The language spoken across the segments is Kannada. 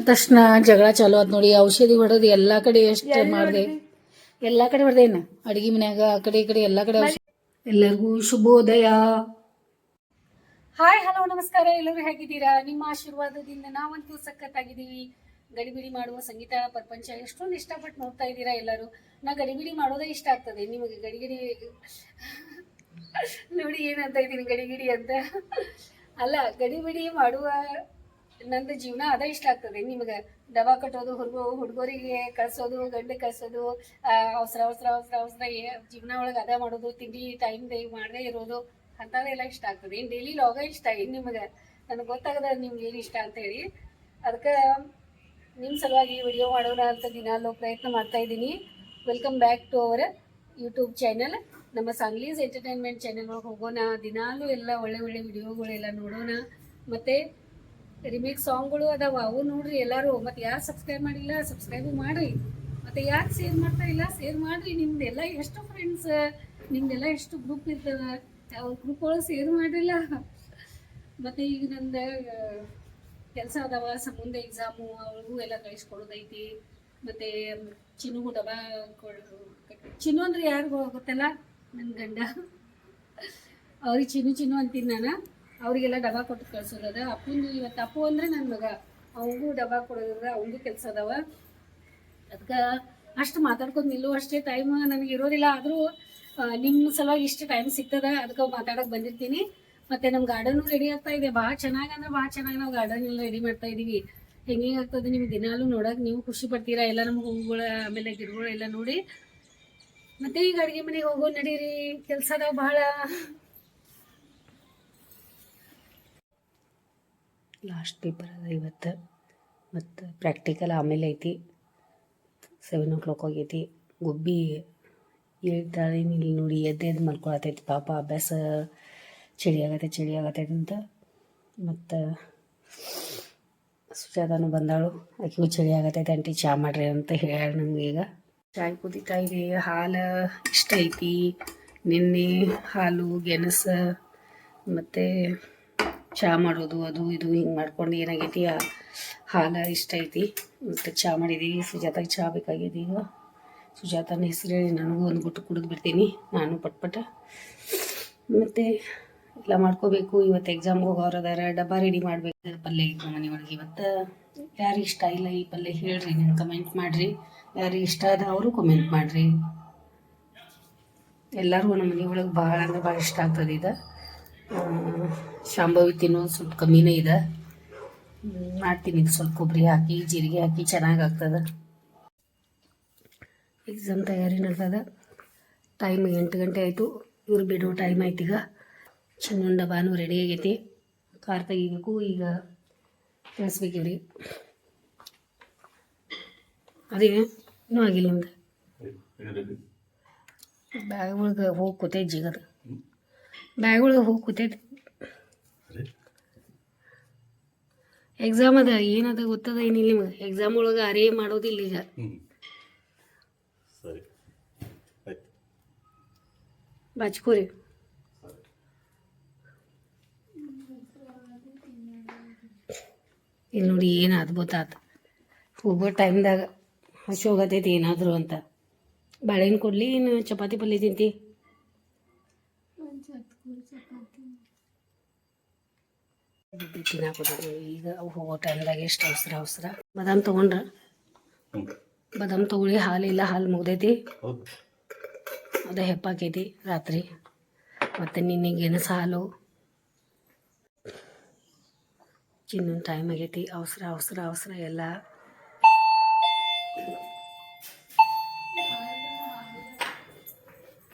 ತಕ್ಷಣ ಜಗಳ ಚಾಲು ಆತ್ ನೋಡಿ. ಔಷಧಿ ಹೊಡೆದು ಎಲ್ಲಾ ಕಡೆ ಎಷ್ಟು ಮಾಡಿದೆ, ಎಲ್ಲಾ ಕಡೆ ಹೊಡೆದೇನು ಅಡಿಗೆ ಮನ್ಯಾಗ, ಆ ಕಡೆ ಈ ಕಡೆ ಎಲ್ಲಾ ಕಡೆ ಔಷಧಿ. ಎಲ್ಲರಿಗೂ ಶುಭೋದಯ. ಹಾಯ್, ಹಲೋ, ನಮಸ್ಕಾರ. ಎಲ್ಲರೂ ಹೇಗಿದ್ದೀರಾ? ನಿಮ್ಮ ಆಶೀರ್ವಾದದಿಂದ ನಾವಂತೂ ಸಖತ್ತಾಗಿದ್ದೀವಿ. ಗಡಿಬಿಡಿ ಮಾಡುವ ಸಂಗೀತ ಪ್ರಪಂಚ ಎಷ್ಟೊಂದು ಇಷ್ಟಪಟ್ಟು ನೋಡ್ತಾ ಇದ್ದೀರಾ ಎಲ್ಲರೂ. ನಾ ಗಡಿಬಿಡಿ ಮಾಡೋದೇ ಇಷ್ಟ ಆಗ್ತದೆ. ನಿಮಗೆ ಗಡಿಗಿಡಿ ನೋಡಿ ಏನಂತ ಇದ್ದೀನಿ, ಗಡಿಗಿಡಿ ಅಂತ ಅಲ್ಲ, ಗಡಿಬಿಡಿ ಮಾಡುವ ನಂದು ಜೀವನ ಅದ ಇಷ್ಟ ಆಗ್ತದೆ. ನಿಮಗೆ ದವಾ ಕಟ್ಟೋದು, ಹುಡುಗರಿಗೆ ಕಳ್ಸೋದು, ಗಂಡ ಕಳ್ಸೋದು, ಅವಸರ ಅವಸರ ಅವಸರ ಅವಸರ ಜೀವನ ಒಳಗೆ ಅದ ಮಾಡೋದು, ತಿಂಡಿ ಟೈಮ್ ಮಾಡದೇ ಇರೋದು, ಅಂಥದ್ದೆಲ್ಲ ಇಷ್ಟ ಆಗ್ತದೆ. ಏನು ಡೈಲಿ ಲಾಗ ಇಷ್ಟ ಏನು ನಿಮಗೆ? ನನಗೆ ಗೊತ್ತಾಗದ ನಿಮ್ಗೆ ಏನು ಇಷ್ಟ ಅಂತೇಳಿ. ಅದಕ್ಕೆ ನಿಮ್ಮ ಸಲುವಾಗಿ ವಿಡಿಯೋ ಮಾಡೋಣ ಅಂತ ದಿನಾಲು ಪ್ರಯತ್ನ ಮಾಡ್ತಾ ಇದ್ದೀನಿ. Welcome back to our YouTube channel. ನಮ್ಮ ಸಾಂಗ್ಲೀಸ್ ಎಂಟರ್ಟೈನ್ಮೆಂಟ್ ಚಾನಲ್ ಒಳಗೆ ಹೋಗೋಣ. ದಿನಾಲು ಎಲ್ಲ ಒಳ್ಳೆ ಒಳ್ಳೆ ವಿಡಿಯೋಗಳೆಲ್ಲ ನೋಡೋಣ. ಮತ್ತು ರಿಮೇಕ್ ಸಾಂಗ್ಗಳು ಅದಾವ, ಅವು ನೋಡ್ರಿ ಎಲ್ಲರೂ. ಮತ್ತು ಯಾರು ಸಬ್ಸ್ಕ್ರೈಬ್ ಮಾಡಿಲ್ಲ ಸಬ್ಸ್ಕ್ರೈಬು ಮಾಡಿರಿ. ಮತ್ತು ಯಾರು ಶೇರ್ ಮಾಡ್ತಾ ಇಲ್ಲ ಶೇರ್ ಮಾಡಿರಿ. ನಿಮ್ದೆಲ್ಲ ಎಷ್ಟು ಫ್ರೆಂಡ್ಸ್, ನಿಮ್ದೆಲ್ಲ ಎಷ್ಟು ಗ್ರೂಪ್ ಇರ್ತದೆ, ಅವ್ರ ಗ್ರೂಪ್ ಒಳಗೆ ಶೇರ್ ಮಾಡಿಲ್ಲ. ಮತ್ತು ಈಗ ನಂದು ಕೆಲಸ ಅದಾವ, ಮುಂದೆ ಎಕ್ಸಾಮು, ಅವ್ರಿಗೂ ಎಲ್ಲ ಕಳಿಸ್ಕೊಡೋದೈತಿ. ಮತ್ತು ಚಿನ್ನು ಡಬಾ ಚಿನ್ನು ಅಂದ್ರೆ ಯಾರಿಗೂ ಗೊತ್ತಲ್ಲ, ನನ್ನ ಗಂಡ. ಅವ್ರಿಗೆ ಚಿನ್ನು ಅಂತೀನಿ ನಾನು. ಅವರಿಗೆಲ್ಲ ಡಬಾ ಕೊಟ್ಟು ಕಳ್ಸೋದದ. ಅಪ್ಪಂದು ಇವತ್ತು ಅಪ್ಪು ಅಂದರೆ ನನ್ನ ಮಗ, ಅವನಿಗೂ ಡಬಾ ಕೊಡೋದದ, ಅವನಿಗೂ ಕೆಲಸ ಅದಾವ. ಅದಕ್ಕೆ ಅಷ್ಟು ಮಾತಾಡ್ಕೊಂಡು ನಿಲ್ಲುವ ಅಷ್ಟೇ ಟೈಮ್ ನನಗೆ ಇರೋದಿಲ್ಲ. ಆದರೂ ನಿಮ್ಮ ಸಲುವಾಗಿ ಇಷ್ಟು ಟೈಮ್ ಸಿಗ್ತದೆ, ಅದಕ್ಕೆ ಮಾತಾಡೋಕೆ ಬಂದಿರ್ತೀನಿ. ಮತ್ತು ನಮ್ಮ ಗಾರ್ಡನ್ನು ರೆಡಿ ಆಗ್ತಾ ಇದೆ. ಭಾಳ ಚೆನ್ನಾಗಿ ಅಂದ್ರೆ ಭಾಳ ಚೆನ್ನಾಗಿ ನಾವು ಗಾರ್ಡನ್ ಎಲ್ಲ ರೆಡಿ ಮಾಡ್ತಾ ಇದ್ದೀವಿ. ಹೆಂಗೆ ಆಗ್ತದೆ ನಿಮ್ಗೆ ದಿನಾಲೂ ನೋಡೋಕೆ ನೀವು ಖುಷಿ ಪಡ್ತೀರಾ ಎಲ್ಲ. ನಮ್ಮ ಹೂವುಗಳ ಆಮೇಲೆ ಗಿಡಗಳು ಎಲ್ಲ ನೋಡಿ. ಮತ್ತು ಈಗ ಅಡುಗೆ ಮನೆಗೆ ಹೋಗೋ ನಡೀರಿ, ಕೆಲಸ ಅದಾವ ಭಾಳ. ಲಾಸ್ಟ್ ಪೇಪರ್ ಅದ ಇವತ್ತು, ಮತ್ತು ಪ್ರಾಕ್ಟಿಕಲ್ ಆಮೇಲೆ ಐತಿ. 7 o'clock ಆಗೈತಿ. ಗುಬ್ಬಿ ಹೇಳ್ತಾಳೆ ಇಲ್ಲಿ ನೋಡಿ, ಎದ್ದು ಮಲ್ಕೊಳತೈತಿ ಪಾಪ. ಅಭ್ಯಾಸ ಚಳಿ ಆಗತೈತೆ ಅಂತ. ಮತ್ತು ಸುಜಾತಾನು ಬಂದಾಳು, ಆಕೆಗೂ ಚಳಿ ಆಗತೈತೆ ಆಂಟಿ ಚಹಾ ಮಾಡ್ರಿ ಅಂತ ಹೇಳ್ಯಾಳ ನಮ್ಗೆ. ಈಗ ಚಾಯ್ ಕುದಿತಾ ಇದೆ. ಹಾಲು ಇಷ್ಟ ಐತಿ. ನಿನ್ನೆ ಹಾಲು ಗೆಣಸು ಮತ್ತು ಚಹಾ ಮಾಡೋದು ಅದು ಇದು ಹಿಂಗೆ ಮಾಡ್ಕೊಂಡು ಏನಾಗೈತಿ, ಹಾಲು ಇಷ್ಟ ಐತಿ. ಮತ್ತು ಚಹಾ ಮಾಡಿದ್ದೀವಿ. ಸುಜಾತಾಗೆ ಚಹಾ ಬೇಕಾಗಿದೆ. ಈಗ ಸುಜಾತನ ಹೆಸರು ಹೇಳಿ ನನಗೂ ಒಂದು ಗುಟ್ಟು ಕುಡಿದು ಬಿಡ್ತೀನಿ ನಾನು ಪಟ್ಪಟ. ಮತ್ತು ಎಲ್ಲ ಮಾಡ್ಕೋಬೇಕು. ಇವತ್ತು ಎಕ್ಸಾಮ್ಗೆ ಹೋಗೋರದಾರ, ಡಬ್ಬ ರೆಡಿ ಮಾಡಬೇಕು. ಪಲ್ಯ ಇತ್ತು ಮನೆ ಒಳಗೆ ಇವತ್ತು. ಯಾರಿಗೆ ಇಷ್ಟ ಇಲ್ಲ ಈ ಪಲ್ಯ ಹೇಳ್ರಿ, ನೀವು ಕಮೆಂಟ್ ಮಾಡಿರಿ. ಯಾರಿಗೆ ಇಷ್ಟ ಅದ ಅವರು ಕಮೆಂಟ್ ಮಾಡಿರಿ. ಎಲ್ಲರಿಗೂ ನಮ್ಮ ಮನೆ ಒಳಗೆ ಭಾಳ ಅಂದ್ರೆ ಭಾಳ ಇಷ್ಟ ಆಗ್ತದೆ ಇದು. ಶಾಂಭವಿ ತಿನ್ನೋದು ಸ್ವಲ್ಪ ಕಮ್ಮಿನೇ ಇದೆ. ಮಾಡ್ತೀನಿ ಇದು ಸ್ವಲ್ಪ ಕೊಬ್ಬರಿ ಹಾಕಿ ಜೀರಿಗೆ ಹಾಕಿ ಚೆನ್ನಾಗಿ ಆಗ್ತದೆ. ಎಕ್ಸಾಮ್ ತಯಾರಿ ನಡ್ತದೆ. ಟೈಮ್ 8 ಗಂಟೆ ಆಯಿತು. ಇವ್ರು ಬಿಡೋ ಟೈಮ್ ಆಯ್ತು. ಈಗ ಚಿನ್ನೊಂದು ಡಬ್ಬಾನು ರೆಡಿ ಆಗೈತಿ. ಕಾರ್ ತೆಗಿಬೇಕು ಈಗ, ಕಳಿಸ್ಬೇಕಿವ್ರಿ. ಅದೇ ಇನ್ನೂ ಆಗಿಲ್ಲ ನಿಮ್ದು. ಬ್ಯಾಗ್ ಒಳಗೆ ಹೋಗಿ ಕೂತೈತಿ ಜಿಗದ, ಬ್ಯಾಗ್ ಒಳಗೆ ಹೋಗಿ ಕೂತೈತಿ. ಎಕ್ಸಾಮ್ ಅದ, ಏನದ ಗೊತ್ತದ ಏನಿಲ್ಲ ನಿಮಗೆ? ಎಕ್ಸಾಮ್ ಒಳಗೆ ಅರೇ ಮಾಡೋದಿಲ್ಲ ಈಗ. ಬಾಚ್ಕೋರಿ. ಇಲ್ಲಿ ನೋಡಿ ಏನು ಅದ್ಭುತ ಆತ. ಹೋಗೋ ಟೈಮ್ದಾಗ ಹಸಿ ಹೋಗತೈತಿ ಏನಾದರೂ ಅಂತ. ಬಾಳೆಹಣ್ಣು ಕೊಡಲಿ, ಏನು ಚಪಾತಿ ಪಲ್ಯ ತಿಂತಿ? ತಿನ್ನಾಕೋದು ಈಗ ಹೋಗೋ ಟೈಮ್ದಾಗ ಎಷ್ಟು ಅವಸರ. ಬಾದಾಮ್ ತೊಗೊಂಡ್ರ? ಬಾದಾಮ್ ತೊಗೊಳ್ಳಿ. ಹಾಲಿಲ್ಲ, ಹಾಲು ಮುಗ್ದೈತಿ. ಅದು ಹೆಪ್ಪಾಕೈತಿ ರಾತ್ರಿ. ಮತ್ತು ನಿನ್ನೆ ಗೆಣಸು ಹಾಲು. ಇನ್ನೊಂದು ಟೈಮ್ ಆಗೈತಿ. ಅವಸರ ಎಲ್ಲ.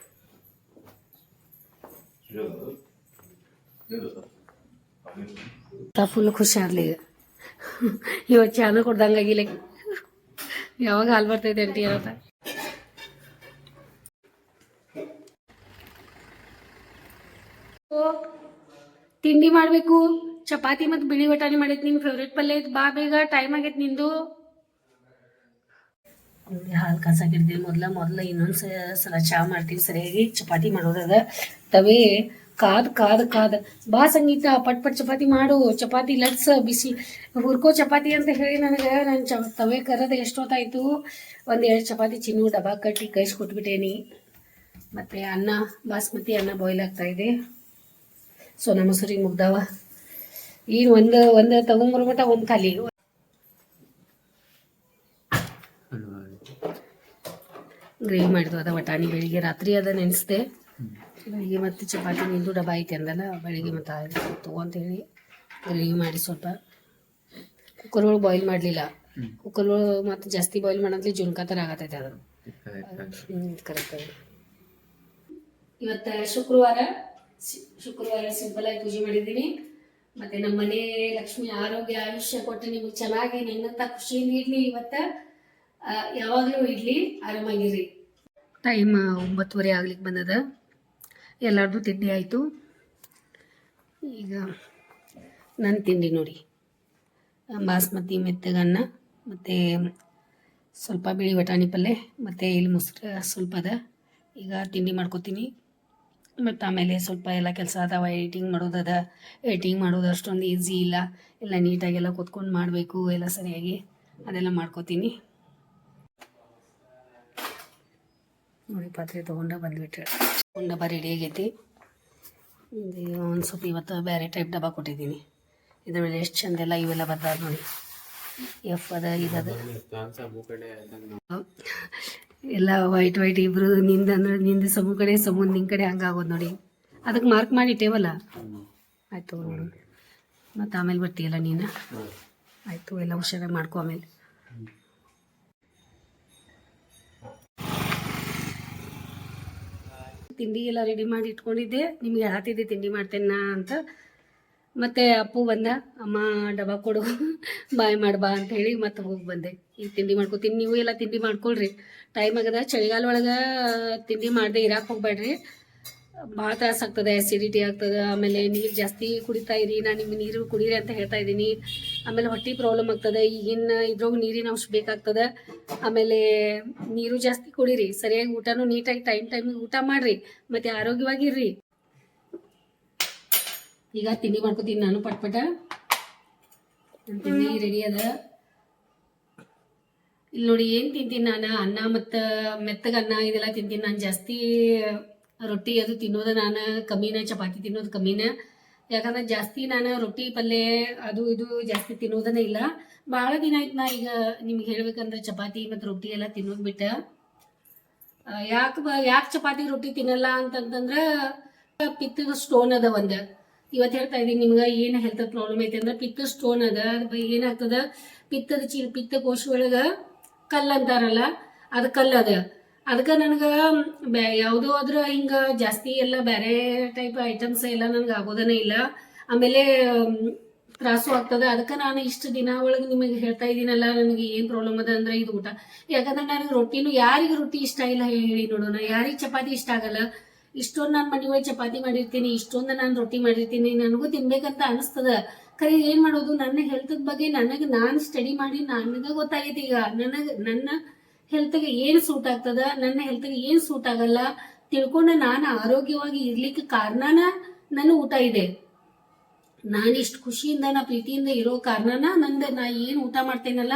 ಫುಲ್ ಖುಷಿ ಆಗ್ಲಿ ಈಗ. ಇವತ್ತು ಚಾನು ಕೊಡ್ದಂಗಾಗಿಲ್ಲ. ಯಾವಾಗ ಹಾಲು ಬರ್ತೈತೆ ಅಂಟಿ ಇರತ್ತ. ತಿಂಡಿ ಮಾಡಬೇಕು. ಚಪಾತಿ ಮತ್ತು ಬಿಳಿ ಬಟಾಣಿ ಮಾಡೈತಿ. ನಿಮ್ಮ ಫೇವ್ರೇಟ್ ಪಲ್ಯ ಐತಿ. ಬಾ ಬೇಗ, ಟೈಮ್ ಆಗೈತಿ ನಿಂದು. ಹಾಲು ಕಾಸಾಕಿರ್ತೀವಿ ಮೊದಲ ಇನ್ನೊಂದು ಸಲ ಚಹಾ ಮಾಡ್ತೀವಿ ಸರಿಯಾಗಿ. ಚಪಾತಿ ಮಾಡೋದದ. ತವೆ ಕಾದ್ ಬಾ ಸಂಗೀತ ಪಟ್ ಪಟ್ ಚಪಾತಿ ಮಾಡು, ಚಪಾತಿ ಲಟ್ಸ ಬಿಸಿ ಹುರ್ಕೋ ಚಪಾತಿ ಅಂತ ಹೇಳಿ ನನಗೆ ನಾನು ತವೆ ಕರದ ಎಷ್ಟೊತ್ತಾಯ್ತು. 1-2 ಚಪಾತಿ ಚಿನ್ನು ಡಬ್ಬ ಕಟ್ಟಿ ಕೊಟ್ಬಿಟ್ಟೇನಿ. ಮತ್ತು ಅನ್ನ ಬಾಸ್ಮತಿ ಅನ್ನ ಬಾಯ್ಲ್ ಆಗ್ತಾ ಇದೆ. ಸೋನಾ ಮಸೂರಿ ಮುಗ್ದಾವ. ಈಗ ಒಂದು ತಗೊಂಬರ್ಬಿಟ್ಟ ಒಂದು ಖಾಲಿ. ಗ್ರೇವಿ ಮಾಡಿದ್ವು ಅದ ವಟಾಣಿ ಬೆಳಿಗ್ಗೆ ರಾತ್ರಿ ಅದ ನೆನೆಸ್ದೆ. ಬೆಳಿಗ್ಗೆ ಮತ್ತೆ ಚಪಾತಿ ನಿಂದು ಡಬ್ಬ ಐತೆ ಅಂದಲ್ಲ, ಬೆಳಿಗ್ಗೆ ಮತ್ತು ತೊಗೊಂತೇಳಿ ಗ್ರೇವಿ ಮಾಡಿ ಸ್ವಲ್ಪ ಕುಕ್ಕರ್ ಒಳಗೆ ಬಾಯ್ಲ್ ಮಾಡಲಿಲ್ಲ. ಕುಕ್ಕರ್ ಒಳಗೆ ಮತ್ತು ಜಾಸ್ತಿ ಬಾಯ್ಲ್ ಮಾಡೋದ್ಲಿ ಜುನ್ಕಾ ಥರ ಆಗತ್ತೈತೆ ಅದು. ಕರೆಕ್ಟ್. ಇವತ್ತು ಶುಕ್ರವಾರ ಸಿಂಪಲ್ ಆಗಿ ಪೂಜೆ ಮಾಡಿದ್ದೀನಿ. ಮತ್ತು ನಮ್ಮ ಮನೆ ಲಕ್ಷ್ಮಿ ಆರೋಗ್ಯ ಆಯುಷ್ಯ ಕೊಟ್ಟು ನಿಮಗೆ ಚೆನ್ನಾಗಿ ನಿನ್ನಂತ ಖುಷಿಯಿಂದ ಇಡ್ಲಿ. ಇವತ್ತು ಯಾವಾಗಲೂ ಇಡ್ಲಿ, ಆರಾಮಾಗಿರ್ರಿ. ಟೈಮ್ 9:30 ಆಗ್ಲಿಕ್ಕೆ ಬಂದದ. ಎಲ್ಲರದು ತಿಂಡಿ ಆಯಿತು. ಈಗ ನನ್ನ ತಿಂಡಿ ನೋಡಿ, ಬಾಸ್ಮತಿ ಮೆತ್ತಗನ್ನ ಮತ್ತು ಸ್ವಲ್ಪ ಬಿಳಿ ಬಟಾಣಿ ಪಲ್ಯ ಮತ್ತು ಇಲ್ಲಿ ಮೊಸರು ಸ್ವಲ್ಪ ಅದ. ಈಗ ತಿಂಡಿ ಮಾಡ್ಕೊತೀನಿ. ಮತ್ತು ಆಮೇಲೆ ಸ್ವಲ್ಪ ಎಲ್ಲ ಕೆಲಸ ಅದಾವ. ಎಡಿಟಿಂಗ್ ಮಾಡೋದು ಅಷ್ಟೊಂದು ಈಸಿ ಇಲ್ಲ. ಎಲ್ಲ ನೀಟಾಗೆಲ್ಲ ಕೂತ್ಕೊಂಡು ಮಾಡಬೇಕು, ಎಲ್ಲ ಸರಿಯಾಗಿ ಅದೆಲ್ಲ ಮಾಡ್ಕೋತೀನಿ ನೋಡಿ. ಪಾತ್ರೆ ತೊಗೊಂಡು ಬಂದುಬಿಟ್ರೆ ಡಬ್ಬ ರೆಡಿ ಆಗೈತಿ. ಒಂದು ಸ್ವಲ್ಪ ಇವತ್ತು ಬೇರೆ ಟೈಪ್ ಡಬ್ಬ ಕೊಟ್ಟಿದ್ದೀನಿ. ಇದ್ರ ಮೇಲೆ ಎಷ್ಟು ಚಂದೆಲ್ಲ ಇವೆಲ್ಲ ಬರ್ತಾವೆ ನೋಡಿ. ಎಫ್ ಅದ ಇದದ ಎಲ್ಲ ವೈಟ್ ಇಬ್ರು ನಿಂದು ಸಮೂ ಕಡೆ ಸಮೂನ್ ನಿನ್ನ ಕಡೆ ಹಂಗಾಗೋದು ನೋಡಿ. ಅದಕ್ಕೆ ಮಾರ್ಕ್ ಮಾಡಿ ಇಟ್ಟೇವಲ್ಲ. ಆಯಿತು ನೋಡು. ಮತ್ತು ಆಮೇಲೆ ಬರ್ತೀಯಲ್ಲ ನೀನು. ಆಯಿತು, ಎಲ್ಲ ಹುಷಾರಾಗಿ ಮಾಡ್ಕೊ. ಆಮೇಲೆ ತಿಂಡಿ ಎಲ್ಲ ರೆಡಿ ಮಾಡಿ ಇಟ್ಕೊಂಡಿದ್ದೆ. ನಿಮಗೆ ಹೇಳತ್ತಿದ್ದೆ ತಿಂಡಿ ಮಾಡ್ತೇನೆ ನಾ ಅಂತ. ಮತ್ತು ಅಪ್ಪು ಬಂದ, ಅಮ್ಮ ಡಬ್ಬ ಕೊಡು ಬಾಯ್ ಮಾಡ್ಬಾ ಅಂತ ಹೇಳಿ ಮತ್ತೆ ಹೋಗಿ ಬಂದೆ. ಈಗ ತಿಂಡಿ ಮಾಡ್ಕೊತೀನಿ. ನೀವು ಎಲ್ಲ ತಿಂಡಿ ಮಾಡ್ಕೊಳ್ರಿ. ಟೈಮ್ ಆಗದ. ಚಳಿಗಾಲ ಒಳಗೆ ತಿಂಡಿ ಮಾಡದೆ ಇರಕ್ಕೆ ಹೋಗ್ಬೇಡ್ರಿ. ಭಾಳ ತ್ರಾಸ ಆಗ್ತದೆ, ಆ್ಯಸಿಡಿಟಿ ಆಗ್ತದೆ. ಆಮೇಲೆ ನೀರು ಜಾಸ್ತಿ ಕುಡಿತಾ ಇರಿ. ನಾನು ನಿಮ್ಗೆ ನೀರು ಕುಡೀರಿ ಅಂತ ಹೇಳ್ತಾ ಇದ್ದೀನಿ. ಆಮೇಲೆ ಹೊಟ್ಟೆ ಪ್ರಾಬ್ಲಮ್ ಆಗ್ತದೆ. ಈಗಿನ ಇದ್ರಾಗ ನೀರಿನ ಅಂಶ ಬೇಕಾಗ್ತದೆ. ಆಮೇಲೆ ನೀರು ಜಾಸ್ತಿ ಕುಡೀರಿ. ಸರಿಯಾಗಿ ಊಟನೂ ನೀಟಾಗಿ ಟೈಮಿಗೆ ಊಟ ಮಾಡಿರಿ. ಮತ್ತು ಆರೋಗ್ಯವಾಗಿರ್ರಿ. ಈಗ ತಿಂಡಿ ಮಾಡ್ಕೊತೀನಿ ನಾನು ಪಟ್ಪಟ. ನನ್ನ ತಿಂಡಿ ರೆಡಿ ಅದ. ಇಲ್ಲಿ ನೋಡಿ ಏನು ತಿಂತೀನಿ ನಾನು. ಅನ್ನ ಮತ್ತು ಮೆತ್ತಗೆ ಅನ್ನ ಇದೆಲ್ಲ ತಿಂತೀನಿ ನಾನು. ಜಾಸ್ತಿ ರೊಟ್ಟಿ ಅದು ತಿನ್ನೋದು ನಾನು ಕಮ್ಮಿನ, ಚಪಾತಿ ತಿನ್ನೋದು ಕಮ್ಮಿನ. ಯಾಕಂದ್ರೆ ಜಾಸ್ತಿ ನಾನು ರೊಟ್ಟಿ ಪಲ್ಯ ಅದು ಇದು ಜಾಸ್ತಿ ತಿನ್ನೋದನ್ನೇ ಇಲ್ಲ. ಭಾಳ ದಿನ ಆಯ್ತು ನಾ ಈಗ ನಿಮ್ಗೆ ಹೇಳ್ಬೇಕಂದ್ರೆ ಚಪಾತಿ ಮತ್ತು ರೊಟ್ಟಿ ಎಲ್ಲ ತಿನ್ನೋದು ಬಿಟ್ಟು. ಯಾಕೆ ಚಪಾತಿ ರೊಟ್ಟಿ ತಿನ್ನಲ್ಲ ಅಂತಂತಂದ್ರೆ ಪಿತ್ತದ ಸ್ಟೋನ್ ಅದ ಒಂದು. ಇವತ್ತು ಹೇಳ್ತಾ ಇದ್ದೀನಿ ನಿಮ್ಗೆ ಏನು ಹೆಲ್ತ್ ಪ್ರಾಬ್ಲಮ್ ಐತೆ ಅಂದ್ರೆ ಪಿತ್ತ ಸ್ಟೋನ್ ಅದ. ಏನಾಗ್ತದ, ಪಿತ್ತ ಕೋಶ ಒಳಗೆ ಕಲ್ಲು ಅಂತಾರಲ್ಲ, ಅದು ಕಲ್ಲು ಅದ. ಅದಕ್ಕೆ ನನಗೆ ಯಾವುದೋ ಆದ್ರೆ ಹಿಂಗೆ ಜಾಸ್ತಿ ಎಲ್ಲ ಬೇರೆ ಟೈಪ್ ಐಟಮ್ಸ್ ಎಲ್ಲ ನನಗೆ ಆಗೋದನೇ ಇಲ್ಲ. ಆಮೇಲೆ ತ್ರಾಸು ಆಗ್ತದೆ. ಅದಕ್ಕೆ ನಾನು ಇಷ್ಟು ದಿನ ಒಳಗೆ ನಿಮಗೆ ಹೇಳ್ತಾ ಇದ್ದೀನಲ್ಲ ನನಗೆ ಏನು ಪ್ರಾಬ್ಲಮ್ ಅದ ಅಂದ್ರೆ ಇದು ಊಟ. ಯಾಕಂದ್ರೆ ನನಗೆ ರೊಟ್ಟಿನೂ, ಯಾರಿಗೆ ರೊಟ್ಟಿ ಇಷ್ಟ ಇಲ್ಲ ಹೇಳಿ ನೋಡೋಣ. ಯಾರಿಗೆ ಚಪಾತಿ ಇಷ್ಟ ಆಗಲ್ಲ? ಇಷ್ಟೊಂದು ನಾನು ಮನೆ ಒಳಗೆ ಚಪಾತಿ ಮಾಡಿರ್ತೀನಿ, ಇಷ್ಟೊಂದು ನಾನು ರೊಟ್ಟಿ ಮಾಡಿರ್ತೀನಿ. ನನಗೂ ತಿನ್ಬೇಕಂತ ಅನಿಸ್ತದ. ಖರೆ ಏನು ಮಾಡೋದು, ನನ್ನ ಹೆಲ್ತ್ ಬಗ್ಗೆ ನಾನು ಸ್ಟಡಿ ಮಾಡಿ ನನಗೆ ಗೊತ್ತಾಗೈತಿ. ಈಗ ನನ್ನ ಹೆಲ್ತ್ಗೆ ಏನು ಸೂಟ್ ಆಗ್ತದ, ನನ್ನ ಹೆಲ್ತ್ಗೆ ಏನು ಸೂಟ್ ಆಗಲ್ಲ ತಿಳ್ಕೊಂಡು ನಾನು ಆರೋಗ್ಯವಾಗಿ ಇರ್ಲಿಕ್ಕೆ ಕಾರಣನ ನನ್ನ ಊಟ ಇದೆ. ನಾನು ಇಷ್ಟು ಖುಷಿಯಿಂದ ನಾ ಪ್ರೀತಿಯಿಂದ ಇರೋ ಕಾರಣನ ನಾ ಏನು ಊಟ ಮಾಡ್ತೇನಲ್ಲ,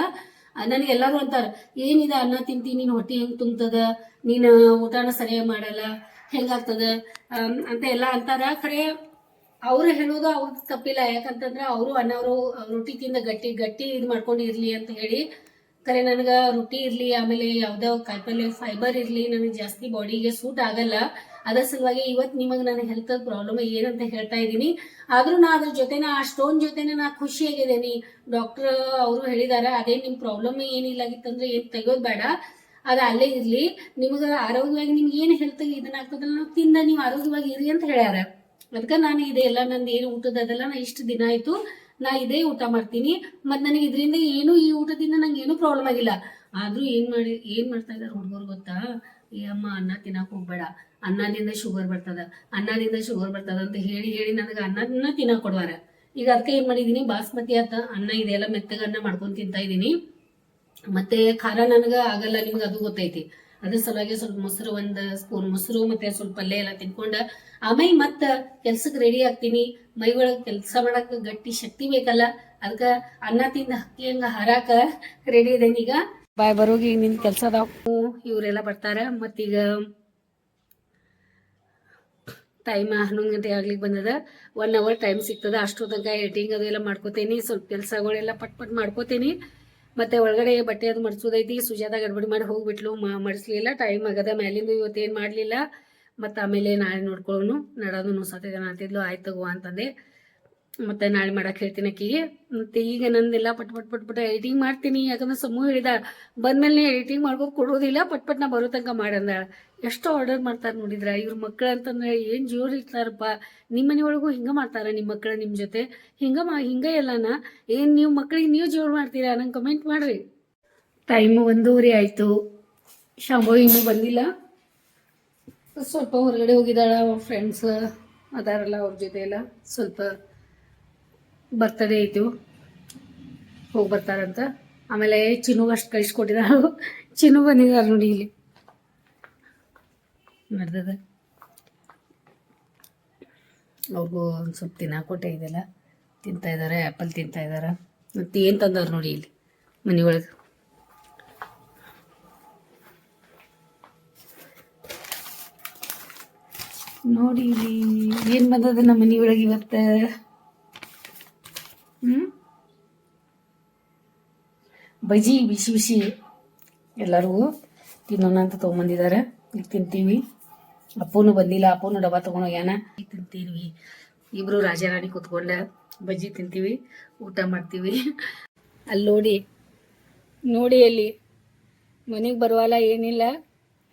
ನನಗೆ ಎಲ್ಲರೂ ಅಂತಾರೆ ಏನಿದೆ ಅನ್ನ ತಿಂತೀನಿ, ನೀನು ಹೊಟ್ಟೆ ಹೆಂಗೆ ತುಂಬ್ತದ, ನೀನು ಊಟನ ಸರಿಯಾಗಿ ಮಾಡಲ್ಲ, ಹೆಂಗಾಗ್ತದ ಅಂತ ಎಲ್ಲ ಅಂತಾರ. ಖರೆ ಅವ್ರು ಹೇಳೋದು ಅವ್ರದ್ದು ತಪ್ಪಿಲ್ಲ. ಯಾಕಂತಂದ್ರೆ ಅವರು ಅನ್ನವರು ರೊಟ್ಟಿ ತಿಂದ ಗಟ್ಟಿ ಇದು ಮಾಡ್ಕೊಂಡು ಇರಲಿ ಅಂತ ಹೇಳಿ. ಖರೆ ನನಗೆ ರೊಟ್ಟಿ ಇರಲಿ, ಆಮೇಲೆ ಯಾವುದೋ ಕಾಯಿಪಲ್ಯ ಫೈಬರ್ ಇರಲಿ, ನನಗೆ ಜಾಸ್ತಿ ಬಾಡಿಗೆ ಸೂಟ್ ಆಗಲ್ಲ. ಅದರ ಸಲುವಾಗಿ ಇವತ್ತು ನಿಮಗೆ ನನ್ನ ಹೆಲ್ತ್ ಪ್ರಾಬ್ಲಮ್ ಏನಂತ ಹೇಳ್ತಾ ಇದ್ದೀನಿ. ಆದರೂ ನಾ ಅದ್ರ ಜೊತೆನ ಆ ಸ್ಟೋನ್ ಜೊತೆನೆ ನಾ ಖುಷಿಯಾಗಿದ್ದೀನಿ. ಡಾಕ್ಟರ್ ಅವರು ಹೇಳಿದಾರೆ ಅದೇ ನಿಮ್ಮ ಪ್ರಾಬ್ಲಮ್ ಏನಿಲ್ಲಾಗಿತ್ತಂದ್ರೆ ಏನು ತೆಗೋದು ಬೇಡ, ಅದು ಅಲ್ಲೇ ಇರಲಿ. ನಿಮಗೆ ಆರೋಗ್ಯವಾಗಿ ನಿಮ್ಗೆ ಏನು ಹೆಲ್ತ್ ಇದನ್ನಾಗ್ತದಲ್ಲ ನಾವು ತಿಂದ ನೀವು ಆರೋಗ್ಯವಾಗಿ ಇರಿ ಅಂತ ಹೇಳ್ಯಾರ. ಅದಕ್ಕೆ ನಾನು ಇದೆಲ್ಲ ನಂದು ಏನು ಊಟದದೆಲ್ಲ ನಾ ಇಷ್ಟು ದಿನ ಆಯಿತು ನಾ ಇದೇ ಊಟ ಮಾಡ್ತೀನಿ. ಮತ್ತು ನನಗೆ ಇದರಿಂದ ಏನು ಈ ಊಟದಿಂದ ನಂಗೆ ಏನೂ ಪ್ರಾಬ್ಲಮ್ ಆಗಿಲ್ಲ. ಆದರೂ ಏನು ಮಾಡ್ತಾ ಇದ್ದಾರೆ ಹುಡುಗರು ಗೊತ್ತಾ? ಈ ಅಮ್ಮ ಅನ್ನ ತಿನ್ನಕ್ಕೆ ಹೋಗ್ಬೇಡ, ಅನ್ನದಿಂದ ಶುಗರ್ ಬರ್ತದ ಅಂತ ಹೇಳಿ ನನಗೆ ಅನ್ನದನ್ನ ತಿನ್ನಕ್ಕೆ ಕೊಡುವಾರ. ಈಗ ಅದಕ್ಕೆ ಏನು ಮಾಡಿದ್ದೀನಿ, ಬಾಸ್ಮತಿ ಅನ್ನ ಇದೆಲ್ಲ ಮೆತ್ತಗೆ ಅನ್ನ ಮಾಡ್ಕೊಂಡು ತಿಂತಾ ಇದ್ದೀನಿ. ಮತ್ತು ಖಾರ ನನಗೆ ಆಗಲ್ಲ, ನಿಮ್ಗೆ ಅದು ಗೊತ್ತೈತಿ. ಅದ್ರ ಸಲುವಾಗಿ ಸ್ವಲ್ಪ ಮೊಸರು, ಒಂದು ಸ್ಪೂನ್ ಮೊಸರು ಮತ್ತೆ ಸ್ವಲ್ಪ ಪಲ್ಯ ಎಲ್ಲ ತಿನ್ಕೊಂಡು ಆಮೇಲೆ ಮತ್ತೆ ಕೆಲ್ಸಕ್ಕೆ ರೆಡಿ ಆಗ್ತೀನಿ. ಮೈ ಒಳಗೆ ಕೆಲಸ ಮಾಡಕ್ಕೆ ಗಟ್ಟಿ ಶಕ್ತಿ ಬೇಕಲ್ಲ, ಅದಕ್ಕೆ ಅನ್ನ ತಿಂದ ಹಕ್ಕಿ ಹಂಗ ಹಾರಾಕ ರೆಡಿ ಇದೇನಿ. ಈಗ ಬಾಯ್ ಬರೋಗಿ ಈಗ ನಿನ್ ಕೆಲಸ ಅದಾವು, ಇವರೆಲ್ಲ ಬರ್ತಾರ. ಮತ್ತೀಗ ಟೈಮ್ 11 ಗಂಟೆ ಆಗ್ಲಿಕ್ಕೆ ಬಂದದ. 1 ಅವರ್ ಟೈಮ್ ಸಿಗ್ತದ. ಅಷ್ಟು ತನಕ ಎಡಿಟಿಂಗ್ ಅದೆಲ್ಲ ಮಾಡ್ಕೋತೀನಿ, ಸ್ವಲ್ಪ ಕೆಲಸಗಳೆಲ್ಲ ಪಟ್ ಪಟ್ ಮಾಡ್ಕೋತೀನಿ. ಮತ್ತೆ ಒಳಗಡೆ ಬಟ್ಟೆ ಅದು ಮಡ್ಸೋದೈತಿ. ಸುಜಾತ ಗಡ್ಬಡಿ ಮಾಡಿ ಹೋಗ್ಬಿಟ್ಲು, ಮಡಿಸ್ಲಿಲ್ಲ, ಟೈಮ್ ಆಗದ. ಮ್ಯಾಲಿಂದು ಇವತ್ತೇನು ಮಾಡಲಿಲ್ಲ. ಮತ್ತು ಆಮೇಲೆ ನಾಳೆ ನೋಡ್ಕೊಳ್ಳೋನು, ನಡೋದು ನುಸಾತಿದ್ದಾನ ಅಂತಿದ್ಲು. ಆಯ್ತು ತಗೋ ಅಂತಂದೆ. ಮತ್ತೆ ನಾಳೆ ಮಾಡಕ್ಕೆ ಹೇಳ್ತೀನಿ ಆಕಿಗೆ. ಮತ್ತೆ ಈಗ ನಂದೆಲ್ಲ ಪಟ್ ಪಟ್ ಪಟ್ ಪಟ್ ಎಡಿಟಿಂಗ್ ಮಾಡ್ತೀನಿ. ಯಾಕಂದ್ರೆ ಸಮೂಹ ಹೇಳಿದ ಬಂದ್ಮೇಲೆ ಎಡಿಟಿಂಗ್ ಮಾಡ್ಕೊಂಡು ಕೊಡೋದಿಲ್ಲ, ಪಟ್ ಪಟ್ ನಾ ಬರೋ ತನಕ ಮಾಡಂದಾಳ. ಎಷ್ಟೋ ಆರ್ಡರ್ ಮಾಡ್ತಾರೆ ನೋಡಿದ್ರ ಇವ್ರ ಮಕ್ಕಳು ಅಂತಂದ್ರೆ ಏನು ಜೋರು ಇರ್ತಾರಪ್ಪ. ನಿಮ್ಮ ಮನೆಯೊಳಗೂ ಹಿಂಗೆ ಮಾಡ್ತಾರೆ ನಿಮ್ಮ ಮಕ್ಕಳು ನಿಮ್ಮ ಜೊತೆ? ಹಿಂಗೆ ಎಲ್ಲನ ಏನು ನೀವು ಮಕ್ಕಳಿಗೆ ನೀವು ಜೋರು ಮಾಡ್ತೀರಾ? ನಂಗೆ ಕಮೆಂಟ್ ಮಾಡಿರಿ. ಟೈಮು 1:30 ಆಯಿತು. ಶಾಂಭವಿ ಇನ್ನೂ ಬಂದಿಲ್ಲ. ಸ್ವಲ್ಪ ಹೊರಗಡೆ ಹೋಗಿದ್ದಾಳ, ಅವ್ರ ಫ್ರೆಂಡ್ಸ್ ಅದಾರಲ್ಲ ಅವ್ರ ಜೊತೆ ಎಲ್ಲ ಸ್ವಲ್ಪ ಬರ್ತಡೇ ಐತು, ಹೋಗಿ ಬರ್ತಾರಂತ. ಆಮೇಲೆ ಚಿನ್ನುಗೆ ಅಷ್ಟು ಕಳಿಸ್ಕೊಟ್ಟಿದ್ದಾಳು. ಚಿನ್ನು ಬಂದಿದ್ದಾರೆ ನೋಡಿ, ಇಲ್ಲಿ ನಡೆದದ. ಅವ್ರಿಗೂ ಒಂದು ಸ್ವಲ್ಪ ತಿನ್ನಾಕೊಟ್ಟೆ ಇದೆಲ್ಲ ತಿಂತಾ ಇದ್ದಾರೆ, ಆ್ಯಪಲ್ ತಿಂತಾ ಇದ್ದಾರೆ. ಮತ್ತು ಏನು ತಂದವ್ರು ನೋಡಿ ಇಲ್ಲಿ ಮನೆಯೊಳಗೆ. ನೋಡಿ ಇಲ್ಲಿ ಏನು ಬಂದದ ನಮ್ಮ ಮನೆಯೊಳಗೆ ಇವತ್ತು. ಬಜ್ಜಿ ಬಿಸಿ ಬಿಸಿ ಎಲ್ಲರಿಗೂ ತಿನ್ನೋಣ ಅಂತ ತೊಗೊಂಬಂದಿದ್ದಾರೆ. ಈಗ ತಿಂತೀವಿ. ಅಪ್ಪನೂ ಬಂದಿಲ್ಲ, ಅಪ್ಪನೂ ಡಬ್ಬ ತೊಗೊಂಡೋಗ್ಯಾನ. ಈಗ ತಿಂತೀವಿ ಇಬ್ಬರು ರಾಜಾರಾಣಿ ಕೂತ್ಕೊಂಡ ಬಜ್ಜಿ ತಿಂತೀವಿ, ಊಟ ಮಾಡ್ತೀವಿ. ಅಲ್ಲಿ ನೋಡಿ ಅಲ್ಲಿ ಮನೆಗೆ ಬರುವಲ್ಲ, ಏನಿಲ್ಲ,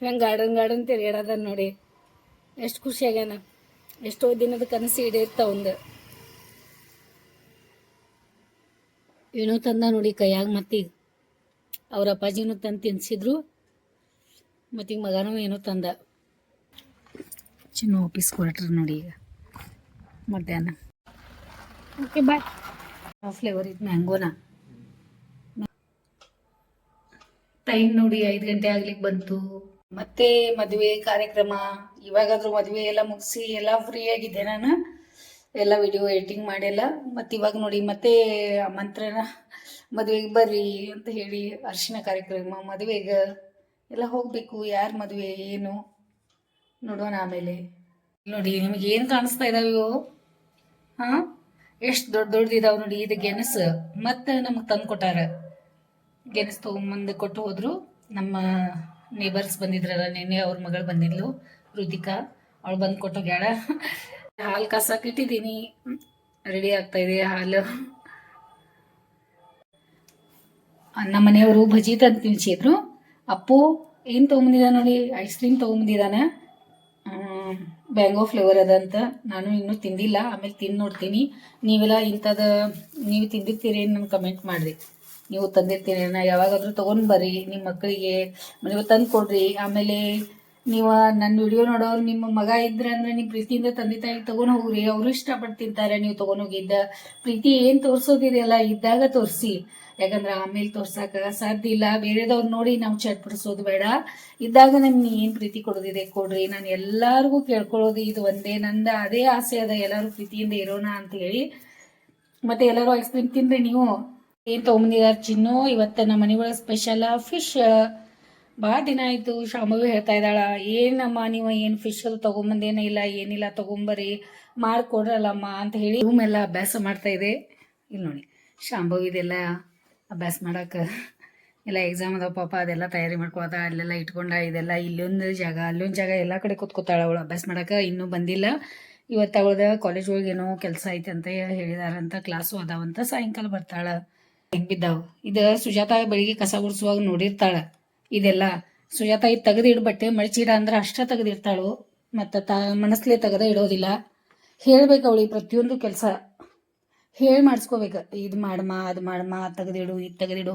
ಹೆಂಗೆ ಗಾರ್ಡನ್ ತಿರುಗಾಡದ ನೋಡಿ. ಎಷ್ಟು ಖುಷಿ ಆಗ್ಯಾನ. ಎಷ್ಟೋ ದಿನದ ಕನಸು ಈಡೇರ್ತ ಒಂದು. ಏನೋ ತಂದ ನೋಡಿ ಕೈಯಾಗ. ಮತ್ತೀಗ ಅವ್ರ ಅಪ್ಪಾಜಿನೂ ತಂದು ತಿನ್ಸಿದ್ರು. ಮತ್ತೀಗ ಮಗನೂ ಏನೋ ತಂದ. ಚಿನ್ನ ಆಫೀಸ್ ಹೊರಟ್ರು ನೋಡಿ ಈಗ ಮಧ್ಯಾಹ್ನ. Okay bye. ಫ್ಲೇವರ್ ಇದು ಮ್ಯಾಂಗೋನ. ಟೈಮ್ ನೋಡಿ 5 ಗಂಟೆ ಆಗ್ಲಿಕ್ಕೆ ಬಂತು. ಮತ್ತೆ ಮದುವೆ ಕಾರ್ಯಕ್ರಮ. ಇವಾಗಾದ್ರೂ ಮದುವೆ ಎಲ್ಲ ಮುಗಿಸಿ ಎಲ್ಲ ಫ್ರೀ ಆಗಿದ್ದೆ ನಾನು. ಎಲ್ಲ ವಿಡಿಯೋ ಎಡಿಟಿಂಗ್ ಮಾಡಿಲ್ಲ. ಮತ್ತು ಇವಾಗ ನೋಡಿ ಮತ್ತೆ ಆಮಂತ್ರಣ, ಮದುವೆಗೆ ಬರ್ರಿ ಅಂತ ಹೇಳಿ ಅರಿಶಿನ ಕಾರ್ಯಕ್ರಮ, ಮದುವೆಗೆ ಎಲ್ಲ ಹೋಗಬೇಕು. ಯಾರು ಮದುವೆ ಏನು ನೋಡೋಣ ಆಮೇಲೆ. ನೋಡಿ ನಿಮಗೆ ಏನು ಕಾಣಿಸ್ತಾ ಇದಾವೆ ಇವು? ಹಾಂ, ಎಷ್ಟು ದೊಡ್ಡದಿದಾವೆ ನೋಡಿ. ಇದು ಗೆಣಸು ಮತ್ತು ನಮಗೆ ತಂದು ಕೊಟ್ಟಾರ. ಗೆಣಸು ತೊಗೊಂಬಂದು ಕೊಟ್ಟು ಹೋದರು. ನಮ್ಮ ನೇಬರ್ಸ್ ಬಂದಿದ್ರಲ್ಲ ನೆನ್ನೆ, ಅವ್ರ ಮಗಳು ಬಂದಿದ್ಲು ರುದಿಕಾ, ಅವಳು ಬಂದು ಕೊಟ್ಟೋಗ್ಯಾಳ. ಹಾಲು ಕಾಸಕ್ಕೆ ಇಟ್ಟಿದ್ದೀನಿ, ರೆಡಿ ಆಗ್ತಾ ಇದೆ ಹಾಲು. ನಮ್ಮ ಮನೆಯವರು ಭಜಿ ತಂದು ತಿನ್ಸಿದ್ರು. ಅಪ್ಪು ಏನು ತೊಗೊಂಬಂದಿದ್ದಾನೆ ನೋಡಿ, ಐಸ್ ಕ್ರೀಮ್ ತೊಗೊಂಬಂದಿದ್ದಾನೆ. ಬ್ಯಾಂಗೋ ಫ್ಲೇವರ್ ಅದಂತ. ನಾನು ಇನ್ನೂ ತಿಂದಿಲ್ಲ, ಆಮೇಲೆ ತಿಂದು ನೋಡ್ತೀನಿ. ನೀವೆಲ್ಲ ಇಂಥದ್ದು ನೀವು ತಿಂದಿರ್ತೀರಿ ನನ್ನ ಕಮೆಂಟ್ ಮಾಡಿರಿ. ನೀವು ತಂದಿರ್ತೀರಿ, ನಾ ಯಾವಾಗಾದರೂ ತೊಗೊಂಡು ಬರ್ರಿ ನಿಮ್ಮ ಮಕ್ಕಳಿಗೆ, ನೀವು ತಂದು ಕೊಡ್ರಿ. ಆಮೇಲೆ ನೀವು ನನ್ನ ವಿಡಿಯೋ ನೋಡೋರು ನಿಮ್ಮ ಮಗ ಇದ್ರೆ ಅಂದ್ರೆ ನಿಮ್ಮ ಪ್ರೀತಿಯಿಂದ ತಂದೆ ತಾಯಿ ತೊಗೊಂಡು ಹೋಗ್ರಿ. ಅವರು ಇಷ್ಟಪಟ್ಟು ತಿಂತಾರೆ. ನೀವು ತೊಗೊಂಡೋಗಿದ್ದ ಪ್ರೀತಿ ಏನು ತೋರಿಸೋದಿದೆಯಲ್ಲ ಇದ್ದಾಗ ತೋರಿಸಿ. ಯಾಕಂದ್ರೆ ಆಮೇಲೆ ತೋರ್ಸಕ್ಕೆ ಸಾಧ್ಯ ಇಲ್ಲ. ಬೇರೆದವ್ರು ನೋಡಿ ನಾವು ಚಟ್ಪಡಿಸೋದು ಬೇಡ. ಇದ್ದಾಗ ನಮ್ಗೆ ಏನು ಪ್ರೀತಿ ಕೊಡೋದಿದೆ ಕೊಡ್ರಿ. ನಾನು ಎಲ್ಲರಿಗೂ ಕೇಳ್ಕೊಳ್ಳೋದು ಇದು ಒಂದೇ, ನಂದು ಅದೇ ಆಸೆ ಅದ, ಎಲ್ಲರೂ ಪ್ರೀತಿಯಿಂದ ಇರೋಣ ಅಂತ ಹೇಳಿ. ಮತ್ತು ಎಲ್ಲರೂ ಐಸ್ ಕ್ರೀಮ್ ತಿನ್ರಿ. ನೀವು ಏನು ತೊಗೊಂಬಂದಿದ್ದಾರೆ ಚಿನ್ನು? ಇವತ್ತು ನಮ್ಮ ಮನೆಯೊಳಗೆ ಸ್ಪೆಷಲ ಫಿಶ್. ಭಾಳ ದಿನ ಆಯಿತು. ಶಾಂಭವಿ ಹೇಳ್ತಾ ಇದ್ದಾಳ, ಏನಮ್ಮ ನೀವು ಏನು ಫಿಶ್ ಅದು ತೊಗೊಂಬಂದೇನೇ ಇಲ್ಲ, ಏನಿಲ್ಲ, ತೊಗೊಂಬರ್ರಿ ಮಾಡಿಕೊಡ್ರಲ್ಲಮ್ಮ ಅಂತ ಹೇಳಿ ರೂಮ್ ಎಲ್ಲ ಅಭ್ಯಾಸ ಮಾಡ್ತಾ ಇದೆ. ಇಲ್ಲಿ ನೋಡಿ ಶಾಂಭವಿದೆಲ್ಲ ಅಭ್ಯಾಸ ಮಾಡಕ್ಕೆ ಎಲ್ಲ ಎಕ್ಸಾಮ್ ಅದಾವ ಪಾಪ, ಅದೆಲ್ಲ ತಯಾರಿ ಮಾಡ್ಕೊಳದ. ಅಲ್ಲೆಲ್ಲ ಇಟ್ಕೊಂಡ ಇದೆಲ್ಲ ಇಲ್ಲೊಂದು ಜಾಗ ಅಲ್ಲೊಂದು ಜಾಗ ಎಲ್ಲ ಕಡೆ ಕೂತ್ಕೋತಾಳೆ ಅವಳು ಅಭ್ಯಾಸ ಮಾಡಕ್ಕೆ. ಇನ್ನೂ ಬಂದಿಲ್ಲ. ಇವತ್ತು ಅವಳದ ಕಾಲೇಜ್ ಒಳಗೆ ಏನೋ ಕೆಲಸ ಐತೆ ಅಂತ ಹೇಳಿದಾರಂತ, ಕ್ಲಾಸು ಅದಾವಂತ. ಸಾಯಂಕಾಲ ಬರ್ತಾಳೆ. ಹೆಂಗೆ ಬಿದ್ದಾವು ಇದು? ಸುಜಾತ ಬೆಳಿಗ್ಗೆ ಕಸ ಗುಡಿಸುವಾಗ ನೋಡಿರ್ತಾಳೆ ಇದೆಲ್ಲ. ಸುಜಾತ ಇದು ತೆಗೆದಿಡು, ಬಟ್ಟೆ ಮಡಚಿಡ ಅಂದ್ರೆ ಅಷ್ಟೇ ತೆಗೆದಿರ್ತಾಳು. ಮತ್ತು ಮನಸ್ಲೇ ತೆಗೆದ ಇಡೋದಿಲ್ಲ. ಹೇಳ್ಬೇಕು ಅವಳಿಗೆ ಪ್ರತಿಯೊಂದು ಕೆಲಸ ಹೇಳಿ ಮಾಡಿಸ್ಕೋಬೇಕು. ಇದು ಮಾಡಮ್ಮ, ಅದು ಮಾಡಮ್ಮ, ತೆಗೆದಿಡು, ಇದು ತೆಗೆದಿಡು.